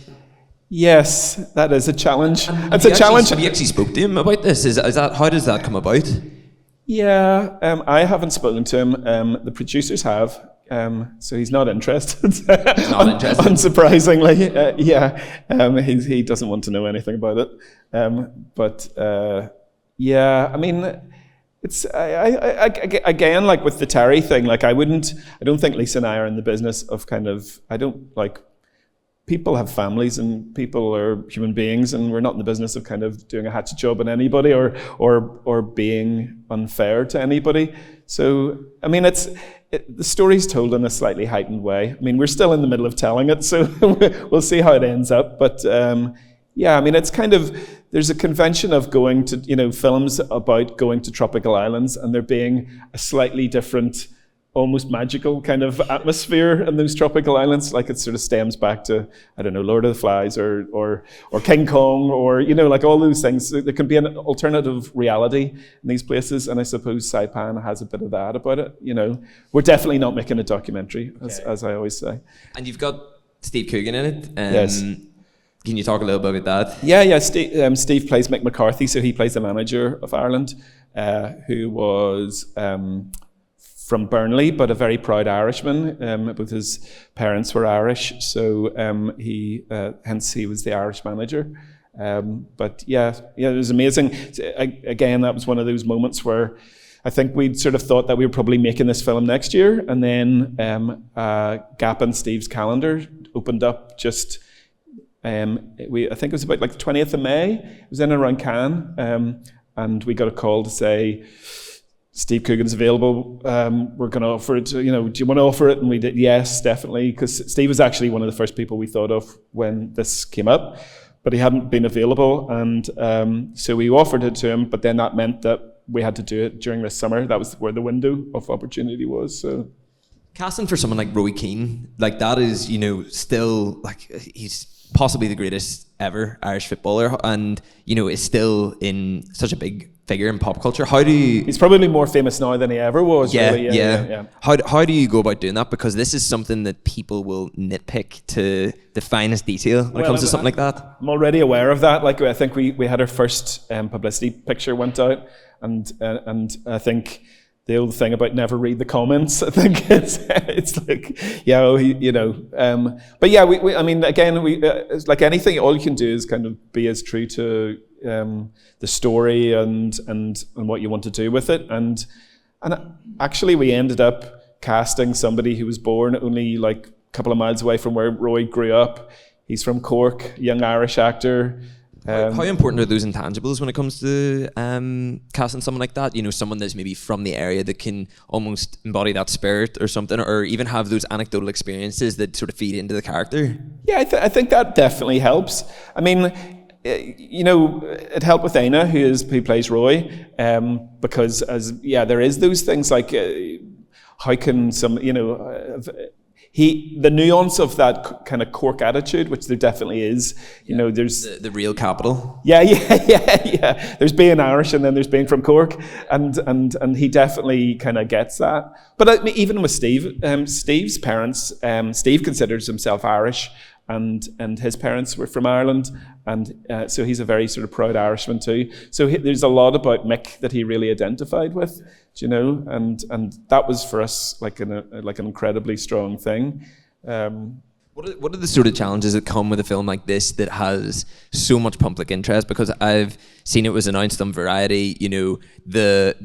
yes, that is a challenge. It's a challenge. Have you actually spoke to him about this? Is that how does that come about? Yeah, I haven't spoken to him. The producers have. So he's not interested. He's not interested. Unsurprisingly, he doesn't want to know anything about it. I mean, it's again, like with the Terri thing. Like I don't think Lisa and I are in the business of kind of. I don't like people have families and people are human beings, and we're not in the business of kind of doing a hatchet job on anybody or being unfair to anybody. So, I mean, the story's told in a slightly heightened way. I mean, we're still in the middle of telling it, so we'll see how it ends up. But yeah, I mean, it's kind of, there's a convention of going to, films about going to tropical islands and there being a slightly different, almost magical kind of atmosphere in those tropical islands. Like it sort of stems back to, I don't know, Lord of the Flies or King Kong or, like all those things. There can be an alternative reality in these places. And I suppose Saipan has a bit of that about it. We're definitely not making a documentary, as I always say. And you've got Steve Coogan in it. Yes. Can you talk a little bit about that? Yeah. Steve plays Mick McCarthy, so he plays the manager of Ireland, who was from Burnley, but a very proud Irishman. Both his parents were Irish, so hence he was the Irish manager. But yeah, it was amazing. Again, that was one of those moments where I think we'd sort of thought that we were probably making this film next year, and then a gap in Steve's calendar opened up just. I think it was about like the 20th of May. It was in and around Cannes, and we got a call to say, Steve Coogan's available. We're going to offer it. Do you want to offer it? And we did, yes, definitely, because Steve was actually one of the first people we thought of when this came up, but he hadn't been available, and so we offered it to him. But then that meant that we had to do it during this summer. That was where the window of opportunity was. So. Casting for someone like Roy Keane, like that is, still like he's possibly the greatest ever Irish footballer, and is still in such a big figure in pop culture. He's probably more famous now than he ever was. Yeah, really. Yeah. How do you go about doing that? Because this is something that people will nitpick to the finest detail when it comes to something like that. I'm already aware of that. Like I think we had our first publicity picture went out, and I think the old thing about never read the comments, I think it's like, but yeah, I mean, again, it's like anything, all you can do is kind of be as true to the story and what you want to do with it. And actually we ended up casting somebody who was born only like a couple of miles away from where Roy grew up. He's from Cork, young Irish actor. How important are those intangibles when it comes to casting someone like that? Someone that's maybe from the area that can almost embody that spirit or something, or even have those anecdotal experiences that sort of feed into the character? Yeah, I think that definitely helps. I mean, it helped with Aina, who plays Roy, because there is those things like how can some, the nuance of that kind of Cork attitude, which there definitely is, there's the real capital. Yeah. There's being Irish and then there's being from Cork, and he definitely kind of gets that. But even with Steve, Steve's parents, Steve considers himself Irish, and his parents were from Ireland, and so he's a very sort of proud Irishman too. So there's a lot about Mick that he really identified with, and that was for us like an incredibly strong thing. What are the sort of challenges that come with a film like this that has so much public interest? Because I've seen it was announced on Variety, the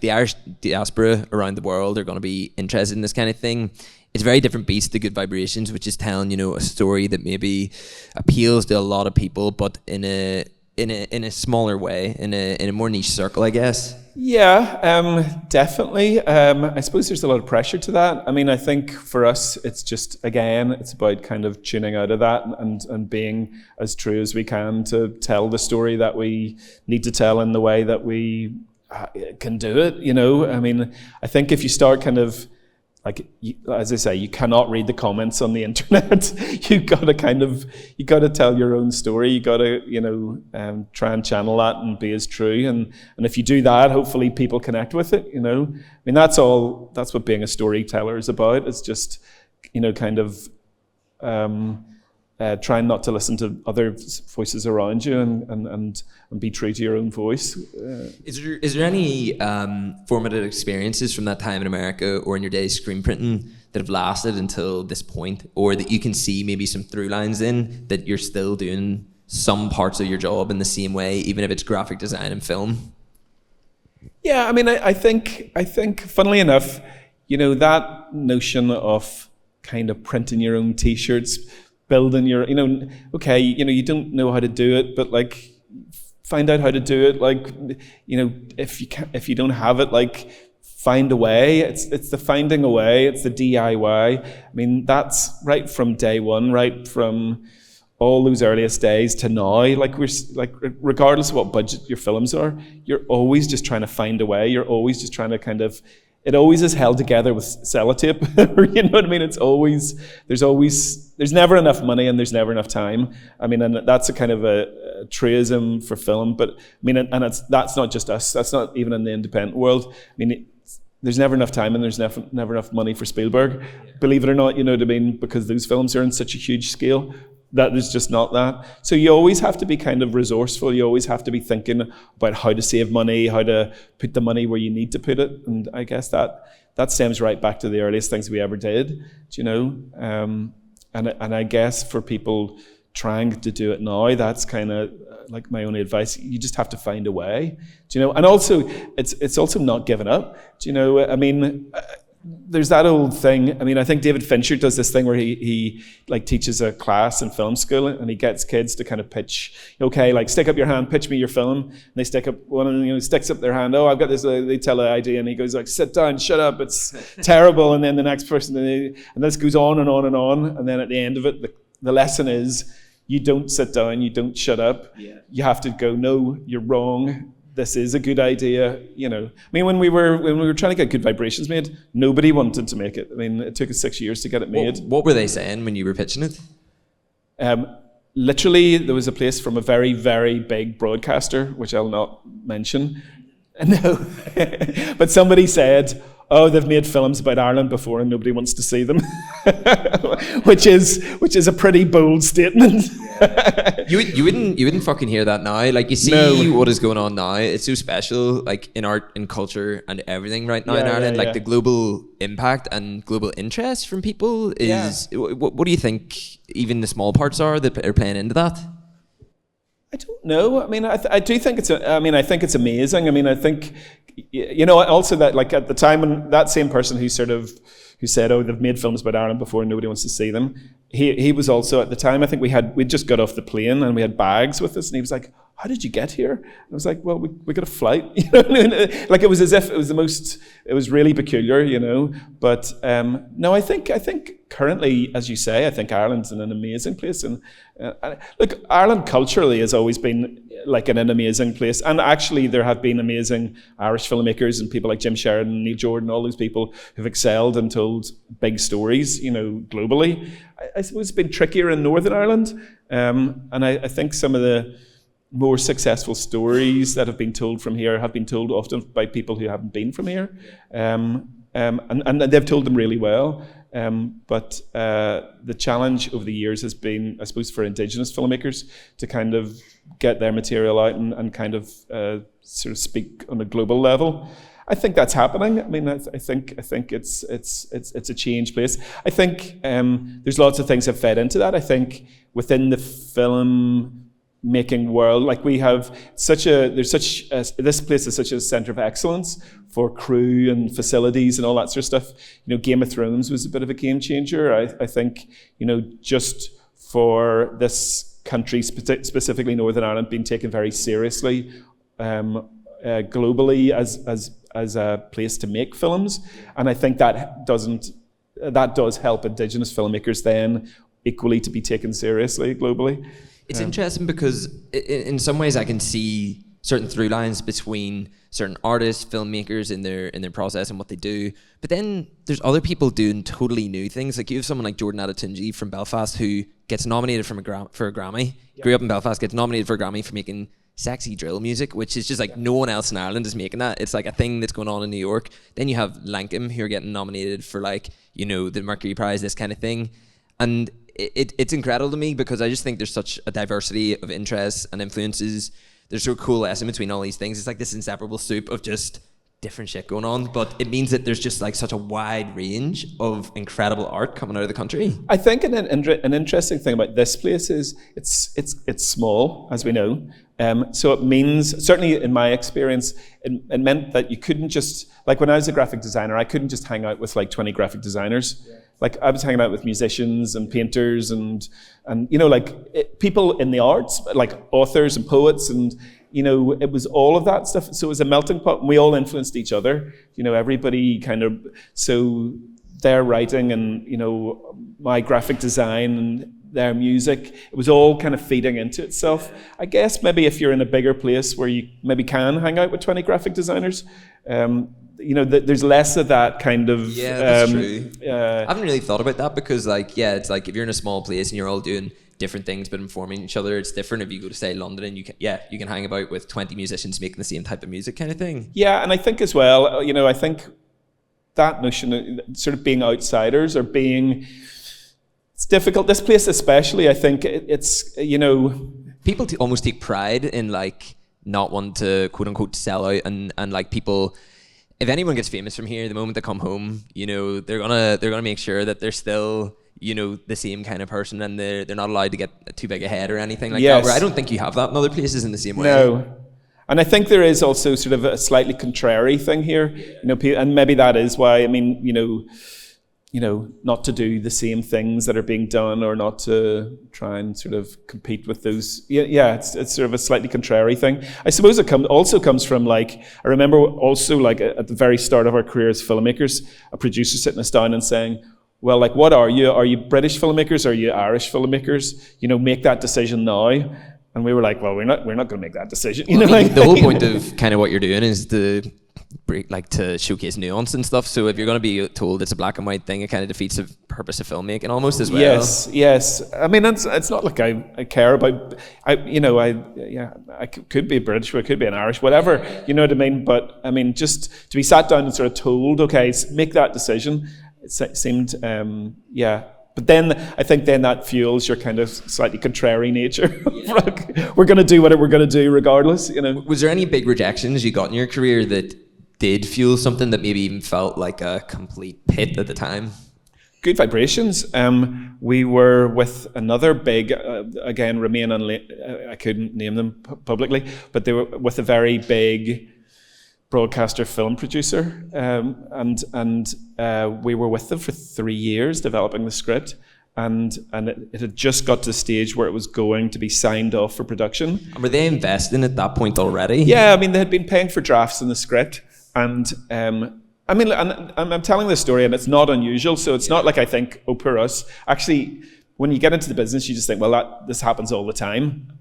Irish diaspora around the world are going to be interested in this kind of thing. It's a very different beast to Good Vibrations, which is telling, a story that maybe appeals to a lot of people, but in a smaller way, in a more niche circle, I guess. Yeah, definitely. I suppose there's a lot of pressure to that. I mean, I think for us, it's just, again, it's about kind of tuning out of that and being as true as we can to tell the story that we need to tell in the way that we can do it, I mean, I think if you start kind of, like, as I say, you cannot read the comments on the internet. You got to tell your own story. You got to, try and channel that and be as true. And if you do that, hopefully people connect with it. I mean, that's what being a storyteller is about. It's just, kind of trying not to listen to other voices around you and be true to your own voice. Is there any formative experiences from that time in America or in your days screen printing that have lasted until this point, or that you can see maybe some through lines in that you're still doing some parts of your job in the same way, even if it's graphic design and film? Yeah, I mean, I think funnily enough, that notion of kind of printing your own T-shirts building your, okay, you don't know how to do it, but like, find out how to do it. Like, if you don't have it, like, find a way. It's the finding a way. It's the DIY. I mean, that's right from day one, right from all those earliest days to now. Like, regardless of what budget your films are, you're always just trying to find a way. You're always just trying to it always is held together with sellotape. You know what I mean? There's never enough money and there's never enough time. I mean, and that's a kind of a truism for film, but I mean, and that's not just us. That's not even in the independent world. I mean, there's never enough time and there's never enough money for Spielberg. Believe it or not, you know what I mean? Because those films are on such a huge scale. That is just not that. So you always have to be kind of resourceful. You always have to be thinking about how to save money, how to put the money where you need to put it. And I guess that stems right back to the earliest things we ever did, And I guess for people trying to do it now, that's kind of like my only advice. You just have to find a way, And also, it's also not giving up, I mean, there's that old thing. I mean, I think David Fincher does this thing where he like teaches a class in film school, and he gets kids to kind of pitch, okay, like stick up your hand, pitch me your film. And they stick up one, and sticks up their hand. Oh, I've got this. They tell an idea, and he goes like, sit down, shut up, it's terrible. And then the next person, and this goes on and on and on. And then at the end of it, the lesson is, you don't sit down, you don't shut up. Yeah. You have to go, no, you're wrong. This is a good idea, I mean, when we were trying to get Good Vibrations made, nobody wanted to make it. I mean, it took us 6 years to get it made. What were they saying when you were pitching it? Literally, there was a place from a very, very big broadcaster, which I'll not mention. No, but somebody said, oh, they've made films about Ireland before and nobody wants to see them, which is a pretty bold statement. You wouldn't fucking hear that now. Like, you see what is going on now. It's so special, like in art and culture and everything right now in Ireland. Like the global impact and global interest from people is. What do you think? Even the small parts are that are playing into that. I don't know. I mean, I do think I think it's amazing. I mean, I think, also that, like, at the time when that same person who said, oh, they've made films about Ireland before and nobody wants to see them, he was also, at the time, I think we'd just got off the plane and we had bags with us, and he was like, how did you get here? And I was like, well, we got a flight. Like, it was as if it was really peculiar, But no, I think currently, as you say, I think Ireland's in an amazing place. And look, Ireland culturally has always been like an amazing place. And actually, there have been amazing Irish filmmakers and people like Jim Sheridan, Neil Jordan, all those people who've excelled and told big stories, globally. I suppose it's been trickier in Northern Ireland. And I think some of the more successful stories that have been told from here have been told often by people who haven't been from here. And they've told them really well. But the challenge over the years has been, I suppose, for Indigenous filmmakers to kind of get their material out and kind of sort of speak on a global level. I think that's happening. I mean, I think it's a changed place. I think there's lots of things that fed into that. I think within the film making world, like, we have this place is such a center of excellence for crew and facilities and all that sort of stuff. Game of Thrones was a bit of a game changer. I think, just for this country, specifically Northern Ireland, being taken very seriously globally as a place to make films. And I think that does help Indigenous filmmakers then equally to be taken seriously globally. It's interesting because in some ways I can see certain through lines between certain artists, filmmakers in their process and what they do. But then there's other people doing totally new things. Like, you have someone like Jordan Adetunji from Belfast who gets nominated for a Grammy. Yeah. Grew up in Belfast, gets nominated for a Grammy for making sexy drill music, which is just like no one else in Ireland is making that. It's like a thing that's going on in New York. Then you have Lankum who are getting nominated for, like, the Mercury Prize, this kind of thing. And it's incredible to me because I just think there's such a diversity of interests and influences. There's so coalescing between all these things. It's like this inseparable soup of just different shit going on, but it means that there's just like such a wide range of incredible art coming out of the country. I think an interesting thing about this place is it's small, as we know. So it means, certainly in my experience, it meant that you couldn't just, like, when I was a graphic designer, I couldn't just hang out with like 20 graphic designers. Yeah. like I was hanging out with musicians and painters and you know, like people in the arts, like authors and poets, and you know, it was all of that stuff. So it was a melting pot, and we all influenced each other. You know, everybody kind of, so their writing and, you know, my graphic design and their music, it was all kind of feeding into itself. I guess maybe if you're in a bigger place where you maybe can hang out with 20 graphic designers, you know, there's less of that kind of... Yeah, that's true. I haven't really thought about that because, like, yeah, it's like if you're in a small place and you're all doing different things but informing each other, it's different if you go to, say, London and you can hang about with 20 musicians making the same type of music kind of thing. Yeah, and I think as well, you know, I think that notion of sort of being outsiders or being... It's difficult. This place especially, I think it's, you know... People almost take pride in, like, not wanting to, quote-unquote, sell out, and like, people... If anyone gets famous from here, the moment they come home, you know, they're gonna make sure that they're still, you know, the same kind of person, and they're not allowed to get too big a head or anything like that. Where I don't think you have that in other places in the same way. No. And I think there is also sort of a slightly contrary thing here, you know, and maybe that is why, I mean, you know, not to do the same things that are being done, or not to try and sort of compete with those. Yeah, it's sort of a slightly contrary thing. I suppose it also comes from, like, I remember also, like, at the very start of our career as filmmakers, a producer sitting us down and saying, well, like, what are you? Are you British filmmakers? Are you Irish filmmakers? You know, make that decision now. And we were like, well, we're not going to make that decision. You know, I mean, the whole point of kind of what you're doing is to showcase nuance and stuff. So if you're going to be told it's a black and white thing, it kind of defeats the purpose of filmmaking almost as well. Yes. I mean, it's not like I care about. I could be British, or I could be an Irish, whatever. You know what I mean? But I mean, just to be sat down and sort of told, okay, make that decision. It seemed, But then I think that fuels your kind of slightly contrary nature. We're going to do what we're going to do regardless, you know. Was there any big rejections you got in your career that did fuel something that maybe even felt like a complete pit at the time? Good Vibrations. We were with another big, again, remain I couldn't name them publicly, but they were with a very big broadcaster film producer, and we were with them for 3 years developing the script, and it had just got to the stage where it was going to be signed off for production. And were they investing at that point already? Yeah, I mean, they had been paying for drafts in the script, and I mean, and I'm telling this story, and it's not unusual, so it's not like I think, oh, poor us. Actually, when you get into the business, you just think, well, this happens all the time.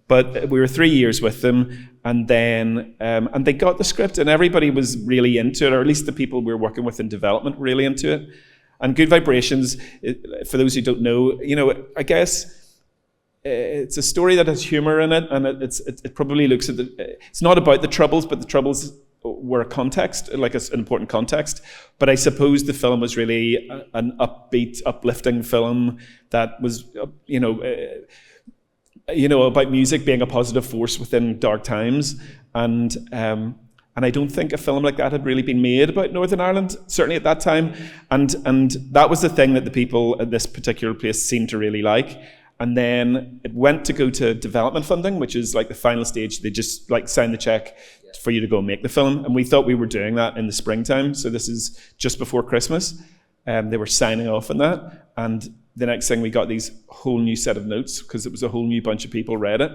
But we were 3 years with them, and then and they got the script, and everybody was really into it, or at least the people we were working with in development were really into it. And Good Vibrations, for those who don't know, you know, I guess it's a story that has humor in it, and it probably looks at it's not about the Troubles, but the Troubles were a context, like an important context. But I suppose the film was really an upbeat, uplifting film that was, you know, about music being a positive force within dark times, and I don't think a film like that had really been made about Northern Ireland, certainly at that time, and that was the thing that the people at this particular place seemed to really like. And then it went to go to development funding, which is like the final stage. They just like sign the check for you to go and make the film, and we thought we were doing that in the springtime, so this is just before Christmas. They were signing off on that, and the next thing we got these whole new set of notes, because it was a whole new bunch of people read it,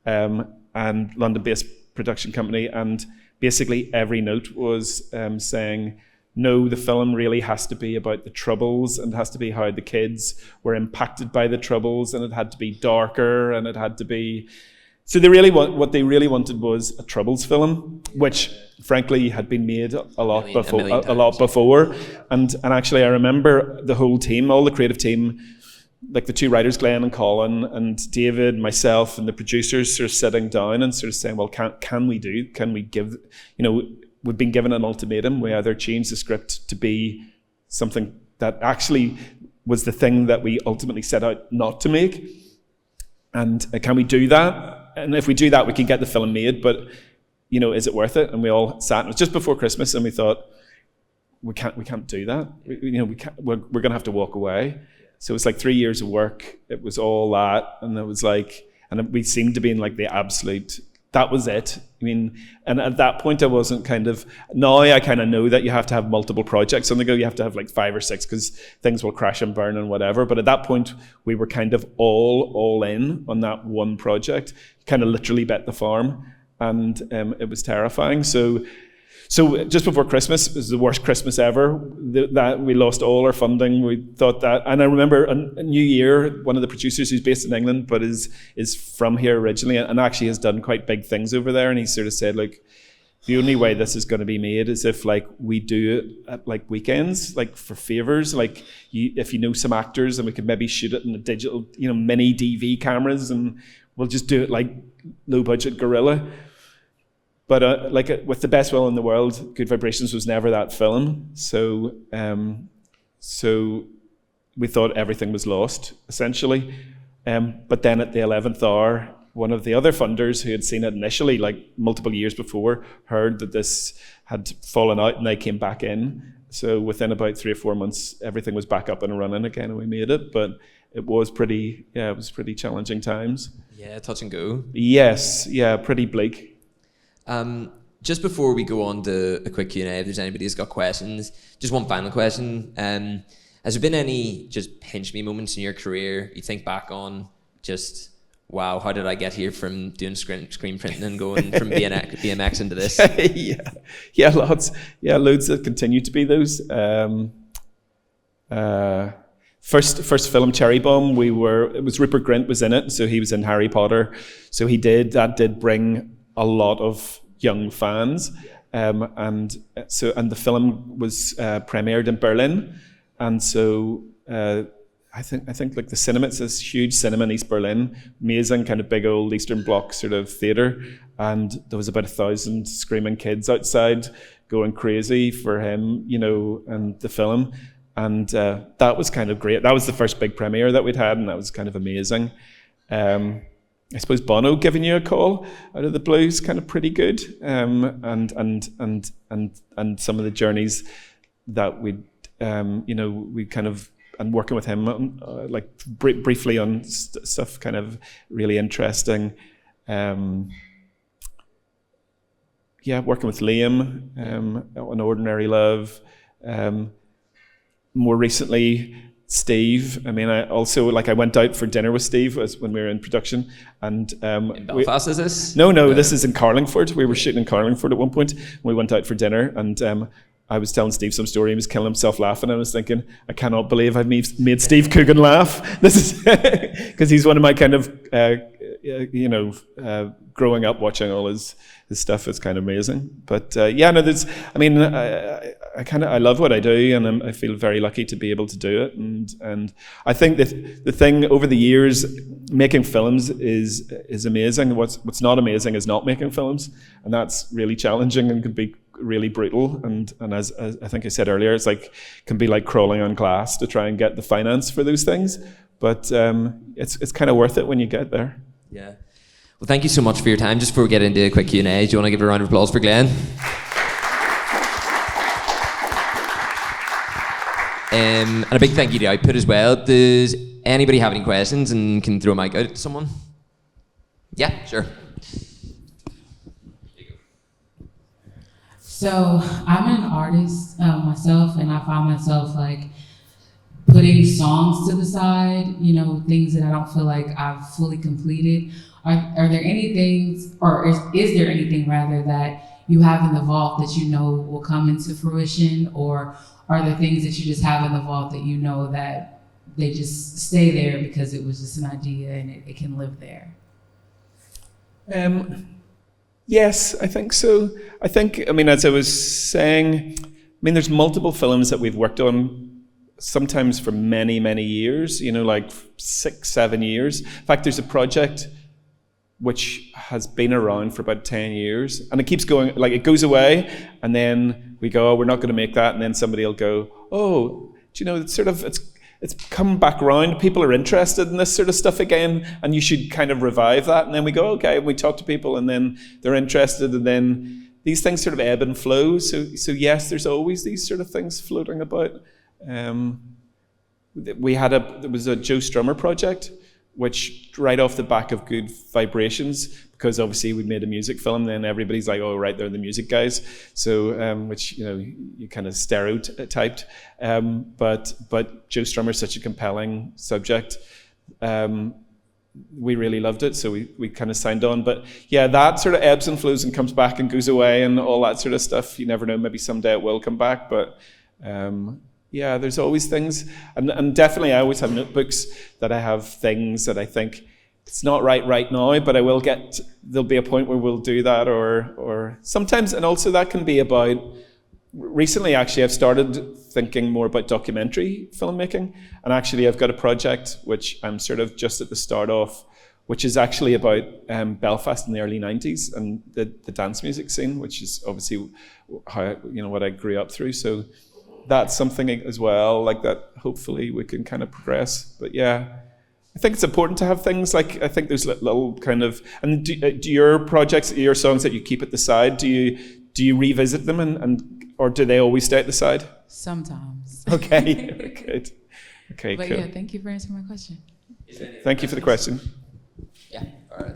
and London-based production company, and basically every note was saying, no, the film really has to be about the Troubles, and it has to be how the kids were impacted by the Troubles, and it had to be darker, and it had to be... So what they really wanted was a Troubles film, which frankly had been made a lot before. And actually I remember the whole team, all the creative team, like the two writers, Glenn and Colin, and David, myself, and the producers sort of sitting down and sort of saying, well, can we give, you know, we've been given an ultimatum. We either change the script to be something that actually was the thing that we ultimately set out not to make. And can we do that? And if we do that, we can get the film made, but, you know, is it worth it? And we all sat, it was just before Christmas, and we thought, we can't do that. We're going to have to walk away. So it was like 3 years of work. It was all that, and it was like, and we seemed to be in like the absolute that was it. I mean, and at that point I wasn't now I kind of know that you have to have multiple projects on the go. You have to have like 5 or 6 because things will crash and burn and whatever. But at that point we were kind of all in on that one project, kind of literally bet the farm, and it was terrifying. So just before Christmas, it was the worst Christmas ever. That we lost all our funding. We thought that, and I remember a New Year, one of the producers who's based in England but is from here originally and actually has done quite big things over there. And he sort of said, like, the only way this is going to be made is if like we do it at like weekends, like for favors, like if you know some actors, and we could maybe shoot it in a digital, mini DV cameras, and we'll just do it like low budget guerrilla. But with the best will in the world, Good Vibrations was never that film. So we thought everything was lost, essentially. But then at the 11th hour, one of the other funders who had seen it initially, like multiple years before, heard that this had fallen out, and they came back in. So within about 3 or 4 months, everything was back up and running again, and we made it. But it was pretty challenging times. Yeah, touch and go. Yes, yeah, pretty bleak. Just before we go on to a quick Q&A, if there's anybody who's got questions, just one final question. Has there been any just pinch me moments in your career you think back on, just, wow, how did I get here from doing screen printing and going from BMX into this? Yeah, lots. Yeah, loads that continue to be those. First film, Cherry Bomb, it was Rupert Grint was in it, so he was in Harry Potter. So that did bring a lot of young fans, and the film was premiered in Berlin, and so I think like the cinema, it's this huge cinema in East Berlin, amazing kind of big old Eastern Bloc sort of theatre, and there was about 1,000 screaming kids outside going crazy for him, and the film, and that was kind of great. That was the first big premiere that we'd had, and that was kind of amazing. I suppose Bono giving you a call out of the blue is kind of pretty good, and some of the journeys that we kind of, and working with him briefly on stuff kind of really interesting. Working with Liam on Ordinary Love. More recently, Steve. I mean, I went out for dinner with Steve when we were in production, and in Belfast, is this? No, this is in Carlingford. We were shooting in Carlingford at one point. We went out for dinner, and I was telling Steve some story. He was killing himself laughing. I was thinking, I cannot believe I've made Steve Coogan laugh. This is because he's one of my kind of growing up watching all his stuff is kind of amazing. But I love what I do, and I feel very lucky to be able to do it. And I think that the thing over the years, making films is amazing. What's not amazing is not making films, and that's really challenging and can be really brutal. And as I think I said earlier, it's like can be like crawling on glass to try and get the finance for those things. But it's kind of worth it when you get there. Yeah. Well, thank you so much for your time. Just before we get into a quick Q&A, do you want to give a round of applause for Glenn? And a big thank you to Output as well. Does anybody have any questions and can throw a mic out to someone? Yeah, sure. So I'm an artist myself, and I find myself like putting songs to the side, things that I don't feel like I've fully completed. Are there any things, or is there anything rather that you have in the vault that will come into fruition, or are there things that you just have in the vault that that they just stay there because it was just an idea and it can live there? Yes, I think so. As I was saying, there's multiple films that we've worked on, sometimes for many, many years, like 6, 7 years. In fact, there's a project which has been around for about 10 years, and it keeps going, like it goes away, and then we go, oh, we're not going to make that, and then somebody will go, oh, it's come back around, people are interested in this sort of stuff again, and you should kind of revive that. And then we go, okay, and we talk to people, and then they're interested, and then these things sort of ebb and flow. So yes, there's always these sort of things floating about. There was a Joe Strummer project, which right off the back of Good Vibrations, because obviously we made a music film, then everybody's like, oh, right, they're the music guys. So, which, you kind of stereotyped. But Joe Strummer's such a compelling subject. We really loved it, so we kind of signed on. But yeah, that sort of ebbs and flows and comes back and goes away and all that sort of stuff. You never know, maybe someday it will come back. But yeah, there's always things. And definitely I always have notebooks that I have things that I think, it's not right now, but there'll be a point where we'll do that, or sometimes, and also that can be about, recently actually I've started thinking more about documentary filmmaking, and actually I've got a project which I'm sort of just at the start of, which is actually about Belfast in the early 90s and the dance music scene, which is obviously how, what I grew up through. So that's something as well, like that hopefully we can kind of progress. But yeah, I think it's important to have things like, I think there's little kind of, and do your projects, your songs that you keep at the side, do you revisit them or do they always stay at the side? Sometimes. Okay, good. Okay, but cool. Yeah, thank you for answering my question. Thank you for the question. Yeah, all right.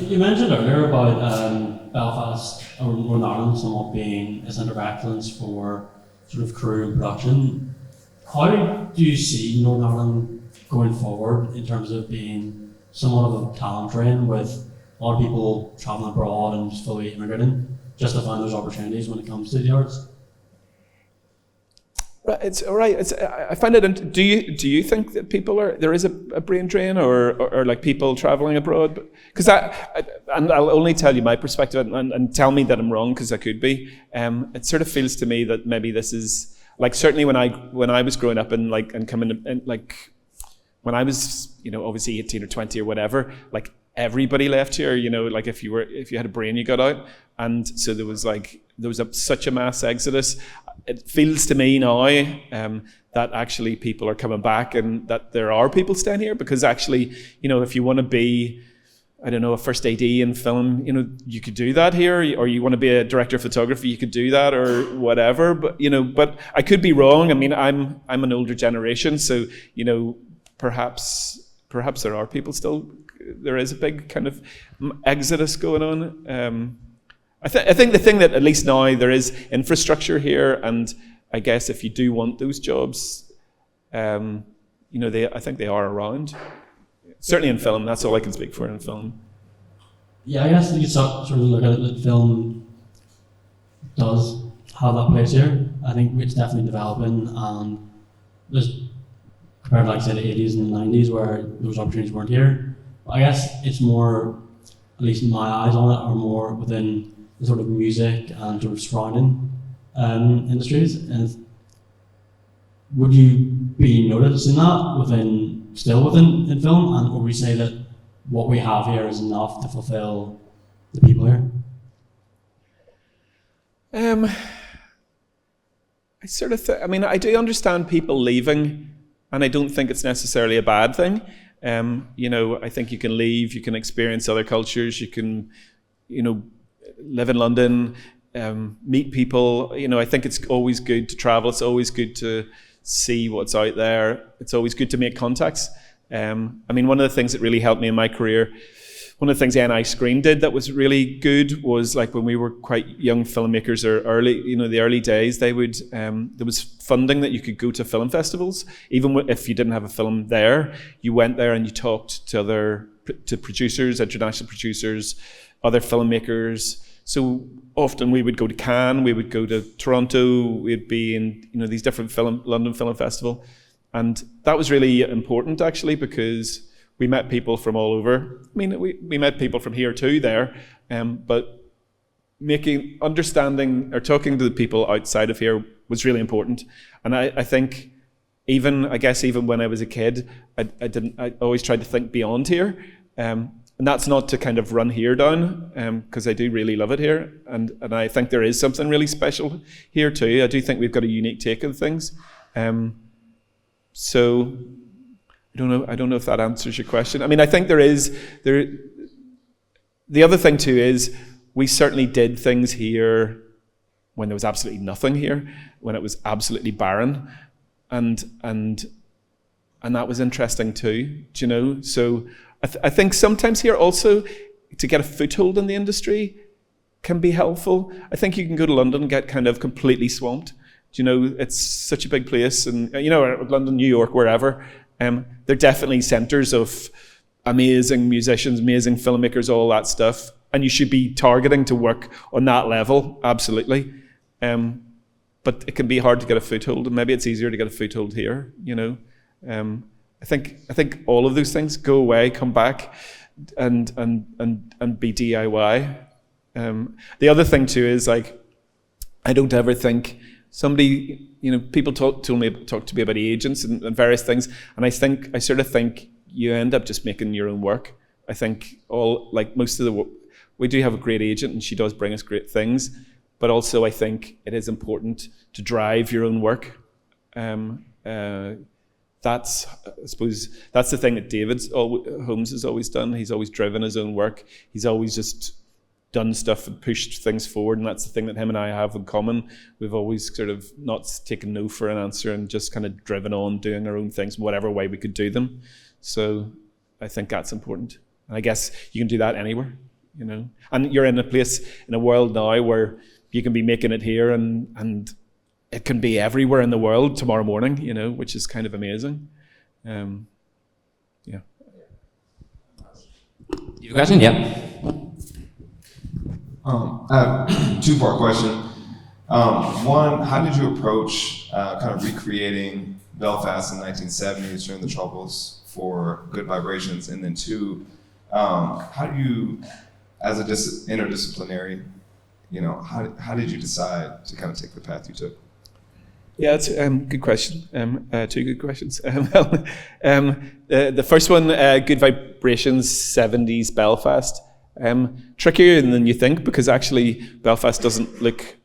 You mentioned earlier about Belfast or Northern Ireland somewhat being a centre of excellence for sort of crew and production. How do you see Northern Ireland going forward in terms of being somewhat of a talent drain, with a lot of people travelling abroad and just fully immigrating just to find those opportunities when it comes to the arts? Right, it's all right. I find it. Do you think that there is a brain drain or like people traveling abroad? Because and I'll only tell you my perspective and tell me that I'm wrong, because I could be. It sort of feels to me that maybe this is like, certainly when I was growing up and coming in, like when I was obviously 18 or 20 or whatever, like everybody left here. Like if you had a brain, you got out, and so there was such a mass exodus. It feels to me now that actually people are coming back and that there are people staying here, because actually, if you want to be, I don't know, a first AD in film, you could do that here, or you want to be a director of photography, you could do that, or whatever. But but I could be wrong. I mean, I'm an older generation, so perhaps there are people still. There is a big kind of exodus going on. I think the thing that at least now there is infrastructure here, and I guess if you do want those jobs, I think they are around. Certainly in film, that's all I can speak for in film. Yeah, I guess you could sort of look at it that film does have that place here. I think it's definitely developing, and there's, compared to like say the 80s and the 90s where those opportunities weren't here. But I guess it's more, at least in my eyes on it, are more within the sort of music and sort of surrounding industries. And would you be noticing that still within film, and would we say that what we have here is enough to fulfill the people here? I sort of I do understand people leaving, and I don't think it's necessarily a bad thing. I think you can leave, you can experience other cultures, you can, live in London, meet people. I think it's always good to travel. It's always good to see what's out there. It's always good to make contacts. One of the things that really helped me in my career, one of the things NI Screen did that was really good was, like, when we were quite young filmmakers, or the early days, they would there was funding that you could go to film festivals. Even if you didn't have a film there, you went there and you talked to producers, international producers, other filmmakers. So often we would go to Cannes, we would go to Toronto, we'd be in these different London Film Festival, and that was really important actually, because we met people from all over. We met people from here too there, but understanding or talking to the people outside of here was really important. And I think even when I was a kid, I always tried to think beyond here. And that's not to kind of run here down, because I do really love it here, and I think there is something really special here too. I do think we've got a unique take on things. So I don't know if that answers your question. I think there is. The other thing too is we certainly did things here when there was absolutely nothing here, when it was absolutely barren, and and that was interesting too. Do you know? So I think sometimes here also to get a foothold in the industry can be helpful. I think you can go to London and get kind of completely swamped. Do you know, it's such a big place, and you know, London, New York, wherever. They're definitely centres of amazing musicians, amazing filmmakers, all that stuff. And you should be targeting to work on that level, absolutely. But it can be hard to get a foothold, and maybe it's easier to get a foothold here. You know, I think all of those things go away, come back, and be DIY. The other thing too is like, I don't ever think somebody, you know, people talk to me about agents and various things, and I sort of think you end up just making your own work. I think we do have a great agent, and she does bring us great things, but also I think it is important to drive your own work. That's, I suppose, that's the thing that David Holmes has always done. He's always driven his own work. He's always just done stuff and pushed things forward, and that's the thing that him and I have in common. We've always sort of not taken no for an answer and just kind of driven on doing our own things, whatever way we could do them. So I think that's important. And I guess you can do that anywhere, you know. And you're in a place, in a world now where you can be making it here and it can be everywhere in the world tomorrow morning, you know, which is kind of amazing. Yeah. You have a question? Yeah. I have a two-part question. One, how did you approach kind of recreating Belfast in the 1970s during the Troubles for Good Vibrations? And then two, how do you, as a interdisciplinary, you know, how did you decide to kind of take the path you took? Yeah, it's a good question. Two good questions. The first one, Good Vibrations, 70s Belfast. Trickier than you think, because actually Belfast doesn't look,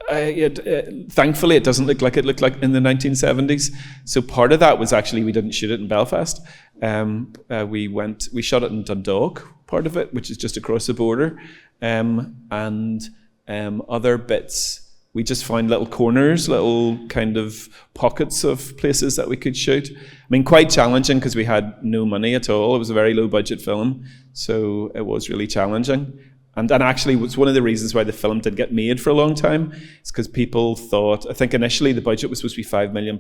thankfully it doesn't look like it looked like in the 1970s. So part of that was actually we didn't shoot it in Belfast. We shot it in Dundalk, part of it, which is just across the border. And other bits, we just found little corners, little kind of pockets of places that we could shoot. I mean, quite challenging because we had no money at all. It was a very low budget film, so it was really challenging. And actually, it was one of the reasons why the film didn't get made for a long time. It's because people thought, I think initially the budget was supposed to be £5 million,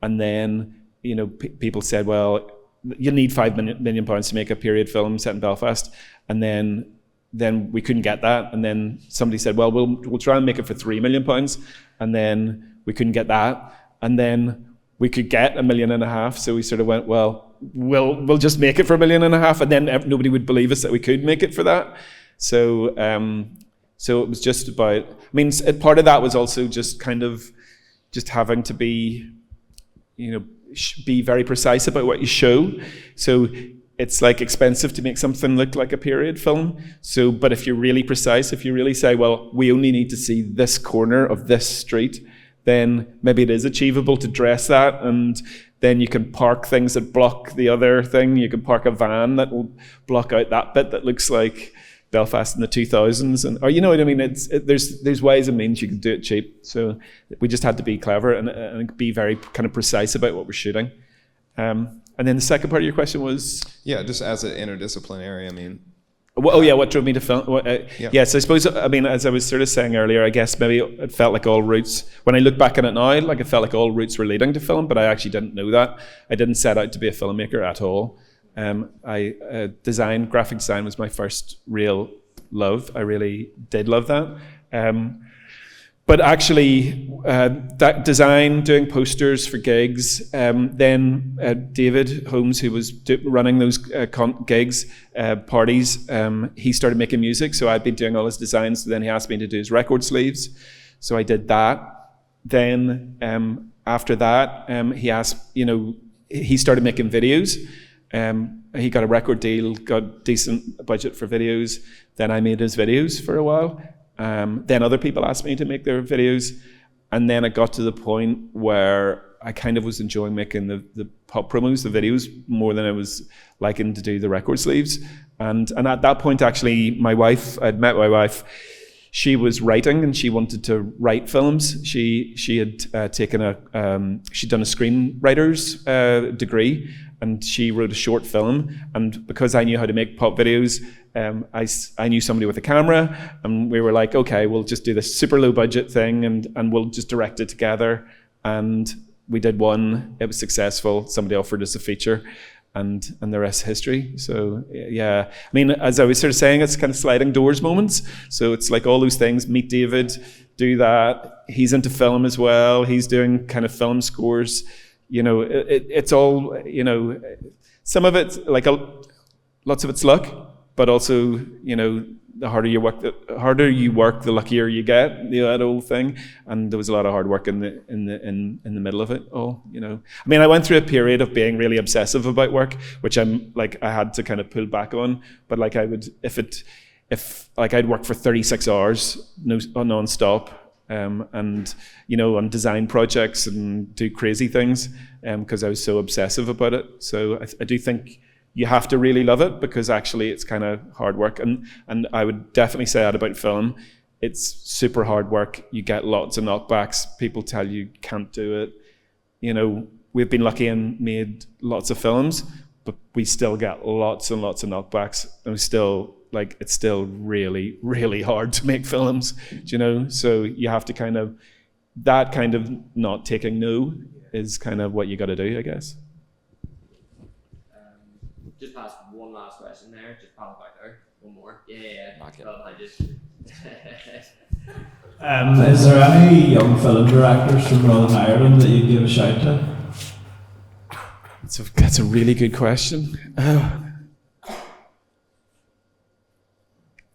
and then, you know, people said, well, you need £5 million to make a period film set in Belfast, and then we couldn't get that, and then somebody said, well, we'll try and make it for £3 million, and then we couldn't get that, and then we could get $1.5 million, so we sort of went, well, we'll just make it for $1.5 million, and then nobody would believe us that we could make it for that. So it was just about, I mean, part of that was also just kind of just having to be, you know, be very precise about what you show. So it's like expensive to make something look like a period film. So, but if you're really precise, if you really say, well, we only need to see this corner of this street, then maybe it is achievable to dress that, and then you can park things that block the other thing. You can park a van that will block out that bit that looks like Belfast in the 2000s, or you know what I mean. There's ways and means you can do it cheap. So we just had to be clever and be very kind of precise about what we're shooting. And then the second part of your question was? Yeah, just as an interdisciplinary, I mean. What drove me to film? Yeah, so I suppose, I mean, as I was sort of saying earlier, I guess maybe it felt like all routes, when I look back on it now, like it felt like all routes were leading to film, but I actually didn't know that. I didn't set out to be a filmmaker at all. Graphic design was my first real love. I really did love that. But actually, that design, doing posters for gigs, then David Holmes, who was running those gigs, parties, he started making music. So I'd been doing all his designs. So then he asked me to do his record sleeves. So I did that. Then after that, he asked, you know, he started making videos. He got a record deal, got decent budget for videos. Then I made his videos for a while. Then other people asked me to make their videos, and then it got to the point where I kind of was enjoying making the pop promos, the videos, more than I was liking to do the record sleeves. And at that point, actually, I'd met my wife. she was writing and she wanted to write films. She had taken she'd done a screenwriter's degree, and she wrote a short film. And because I knew how to make pop videos, I knew somebody with a camera, and we were like, okay, we'll just do this super low budget thing, and we'll just direct it together. And we did one. It was successful. Somebody offered us a feature. And the rest is history. So yeah, I mean, as I was sort of saying, it's kind of sliding doors moments. So it's like all those things. Meet David, do that. He's into film as well. He's doing kind of film scores. You know, it's all, you know, some of it's like lots of it's luck, but also, you know, the harder you work, the luckier you get. You know, that old thing. And there was a lot of hard work in the middle of it all. You know, I mean, I went through a period of being really obsessive about work, which I had to kind of pull back on. But like I would, if I'd work for 36 hours non-stop, and you know, on design projects and do crazy things, because I was so obsessive about it. So I do think you have to really love it, because actually it's kind of hard work. And I would definitely say that about film. It's super hard work. You get lots of knockbacks. People tell you can't do it. You know, we've been lucky and made lots of films, but we still get lots and lots of knockbacks. And it's still really, really hard to make films, you know? So you have to that kind of not taking no is kind of what you got to do, I guess. Just past one last question there. Just pop back there. One more. Yeah. Okay. Well, I just. Is there any young film directors from Northern Ireland that you'd give a shout to? That's a really good question.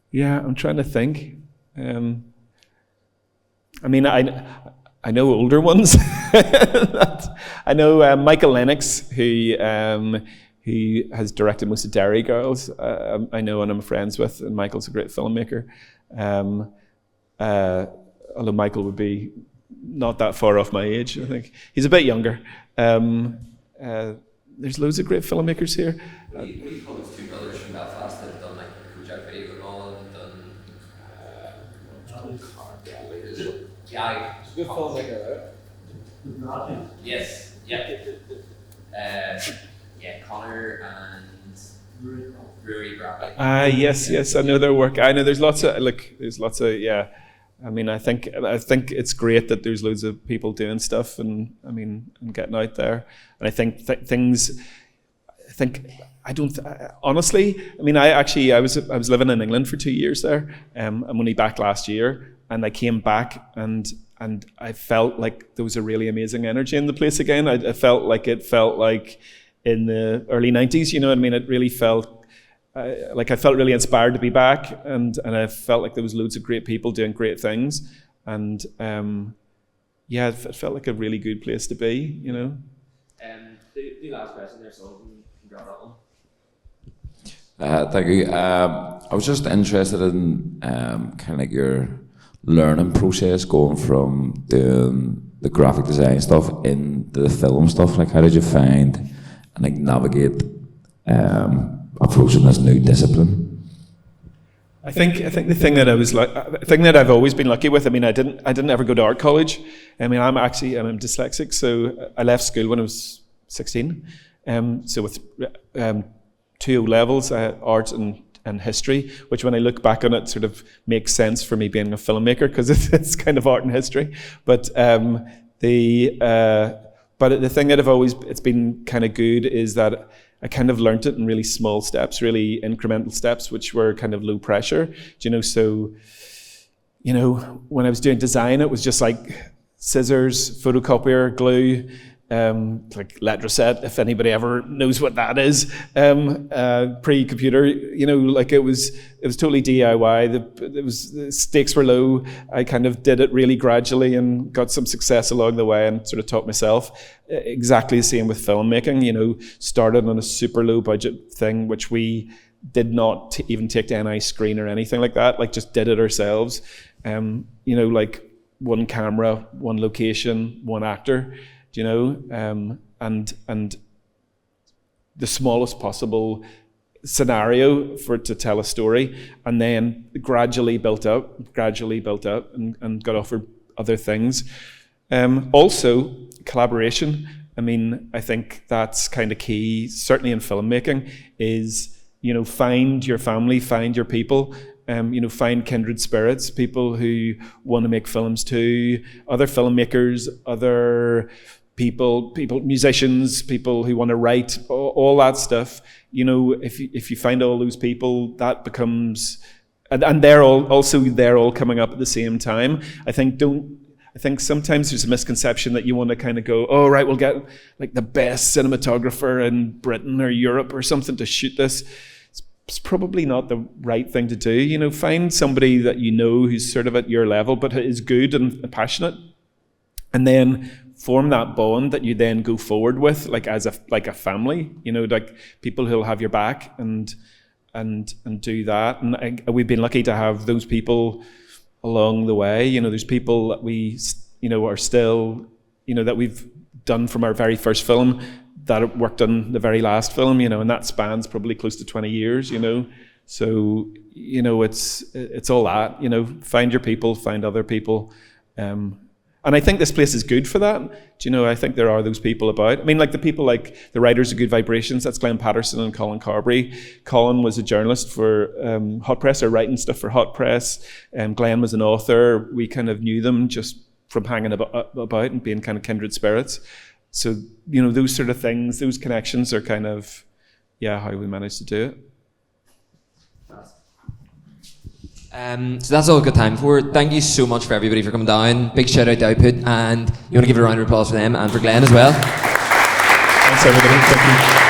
Yeah, I'm trying to think. I mean, I know older ones. I know Michael Lennox, who has directed most of Derry Girls. I know, and I'm friends with, and Michael's a great filmmaker. Although Michael would be not that far off my age, I think. He's a bit younger. There's loads of great filmmakers here. What do you call those two brothers from Belfast that have done like project video and all, and done? Yeah, It's a good filmmaker, right? yes, yeah. Yeah, Connor and Rory Bradley. Yes, I know their work. I know there's lots of yeah. I mean, I think it's great that there's loads of people doing stuff, and I mean, and getting out there. And I think honestly, I mean, I was living in England for 2 years there. I'm only back last year, and I came back and I felt like there was a really amazing energy in the place again. I felt like in the early 90s, you know what I mean? It really felt like I felt really inspired to be back, and I felt like there was loads of great people doing great things, and yeah, it felt like a really good place to be, you know. The last question there, so you can grab that one. Thank you. I was just interested in kind of like your learning process going from doing the graphic design stuff into the film stuff. Like, how did you find and like navigate approaching this new discipline? I think the thing that I've always been lucky with. I mean, I didn't ever go to art college. I mean, I'm dyslexic, so I left school when I was 16. So with 2 O-levels, art and history, which when I look back on it, sort of makes sense for me being a filmmaker, because it's kind of art and history. But the thing that it's been kind of good is that I kind of learned it in really small steps, really incremental steps, which were kind of low pressure. You know, so, you know, when I was doing design, it was just like scissors, photocopier, glue, like Letraset, if anybody ever knows what that is, pre-computer, you know, like it was totally DIY. The stakes were low. I kind of did it really gradually and got some success along the way, and sort of taught myself. Exactly the same with filmmaking, you know, started on a super low budget thing, which we did not even take to NI screen or anything like that, like just did it ourselves. You know, like one camera, one location, one actor, you know, and the smallest possible scenario for it to tell a story, and then gradually built up and got offered other things. Also, collaboration. I mean, I think that's kind of key, certainly in filmmaking, is, find your family, find your people, find kindred spirits, people who want to make films too, other filmmakers, other people, musicians, people who want to write, all that stuff. If you find all those people, that becomes, and they're all coming up at the same time. I think sometimes there's a misconception that you want to kind of go, oh right, we'll get like the best cinematographer in Britain or Europe or something to shoot this. It's probably not the right thing to do. Find somebody that who's sort of at your level but is good and passionate, and then form that bond that you then go forward with, like as a family. Like people who'll have your back and do that. And we've been lucky to have those people along the way. There's people that we are still that we've done from our very first film that worked on the very last film, and that spans probably close to 20 years. So it's all that. Find your people, find other people. And I think this place is good for that. I think there are those people about. I mean, like the people like the writers of Good Vibrations, that's Glenn Patterson and Colin Carberry. Colin was a journalist for Hot Press, or writing stuff for Hot Press. Glenn was an author. We kind of knew them just from hanging about and being kind of kindred spirits. So, those sort of things, those connections are kind of, how we managed to do it. So that's all we've got time for. Thank you so much for everybody for coming down. Big shout out to Output, and you want to give a round of applause for them and for Glenn as well. Thanks everybody. Thank you.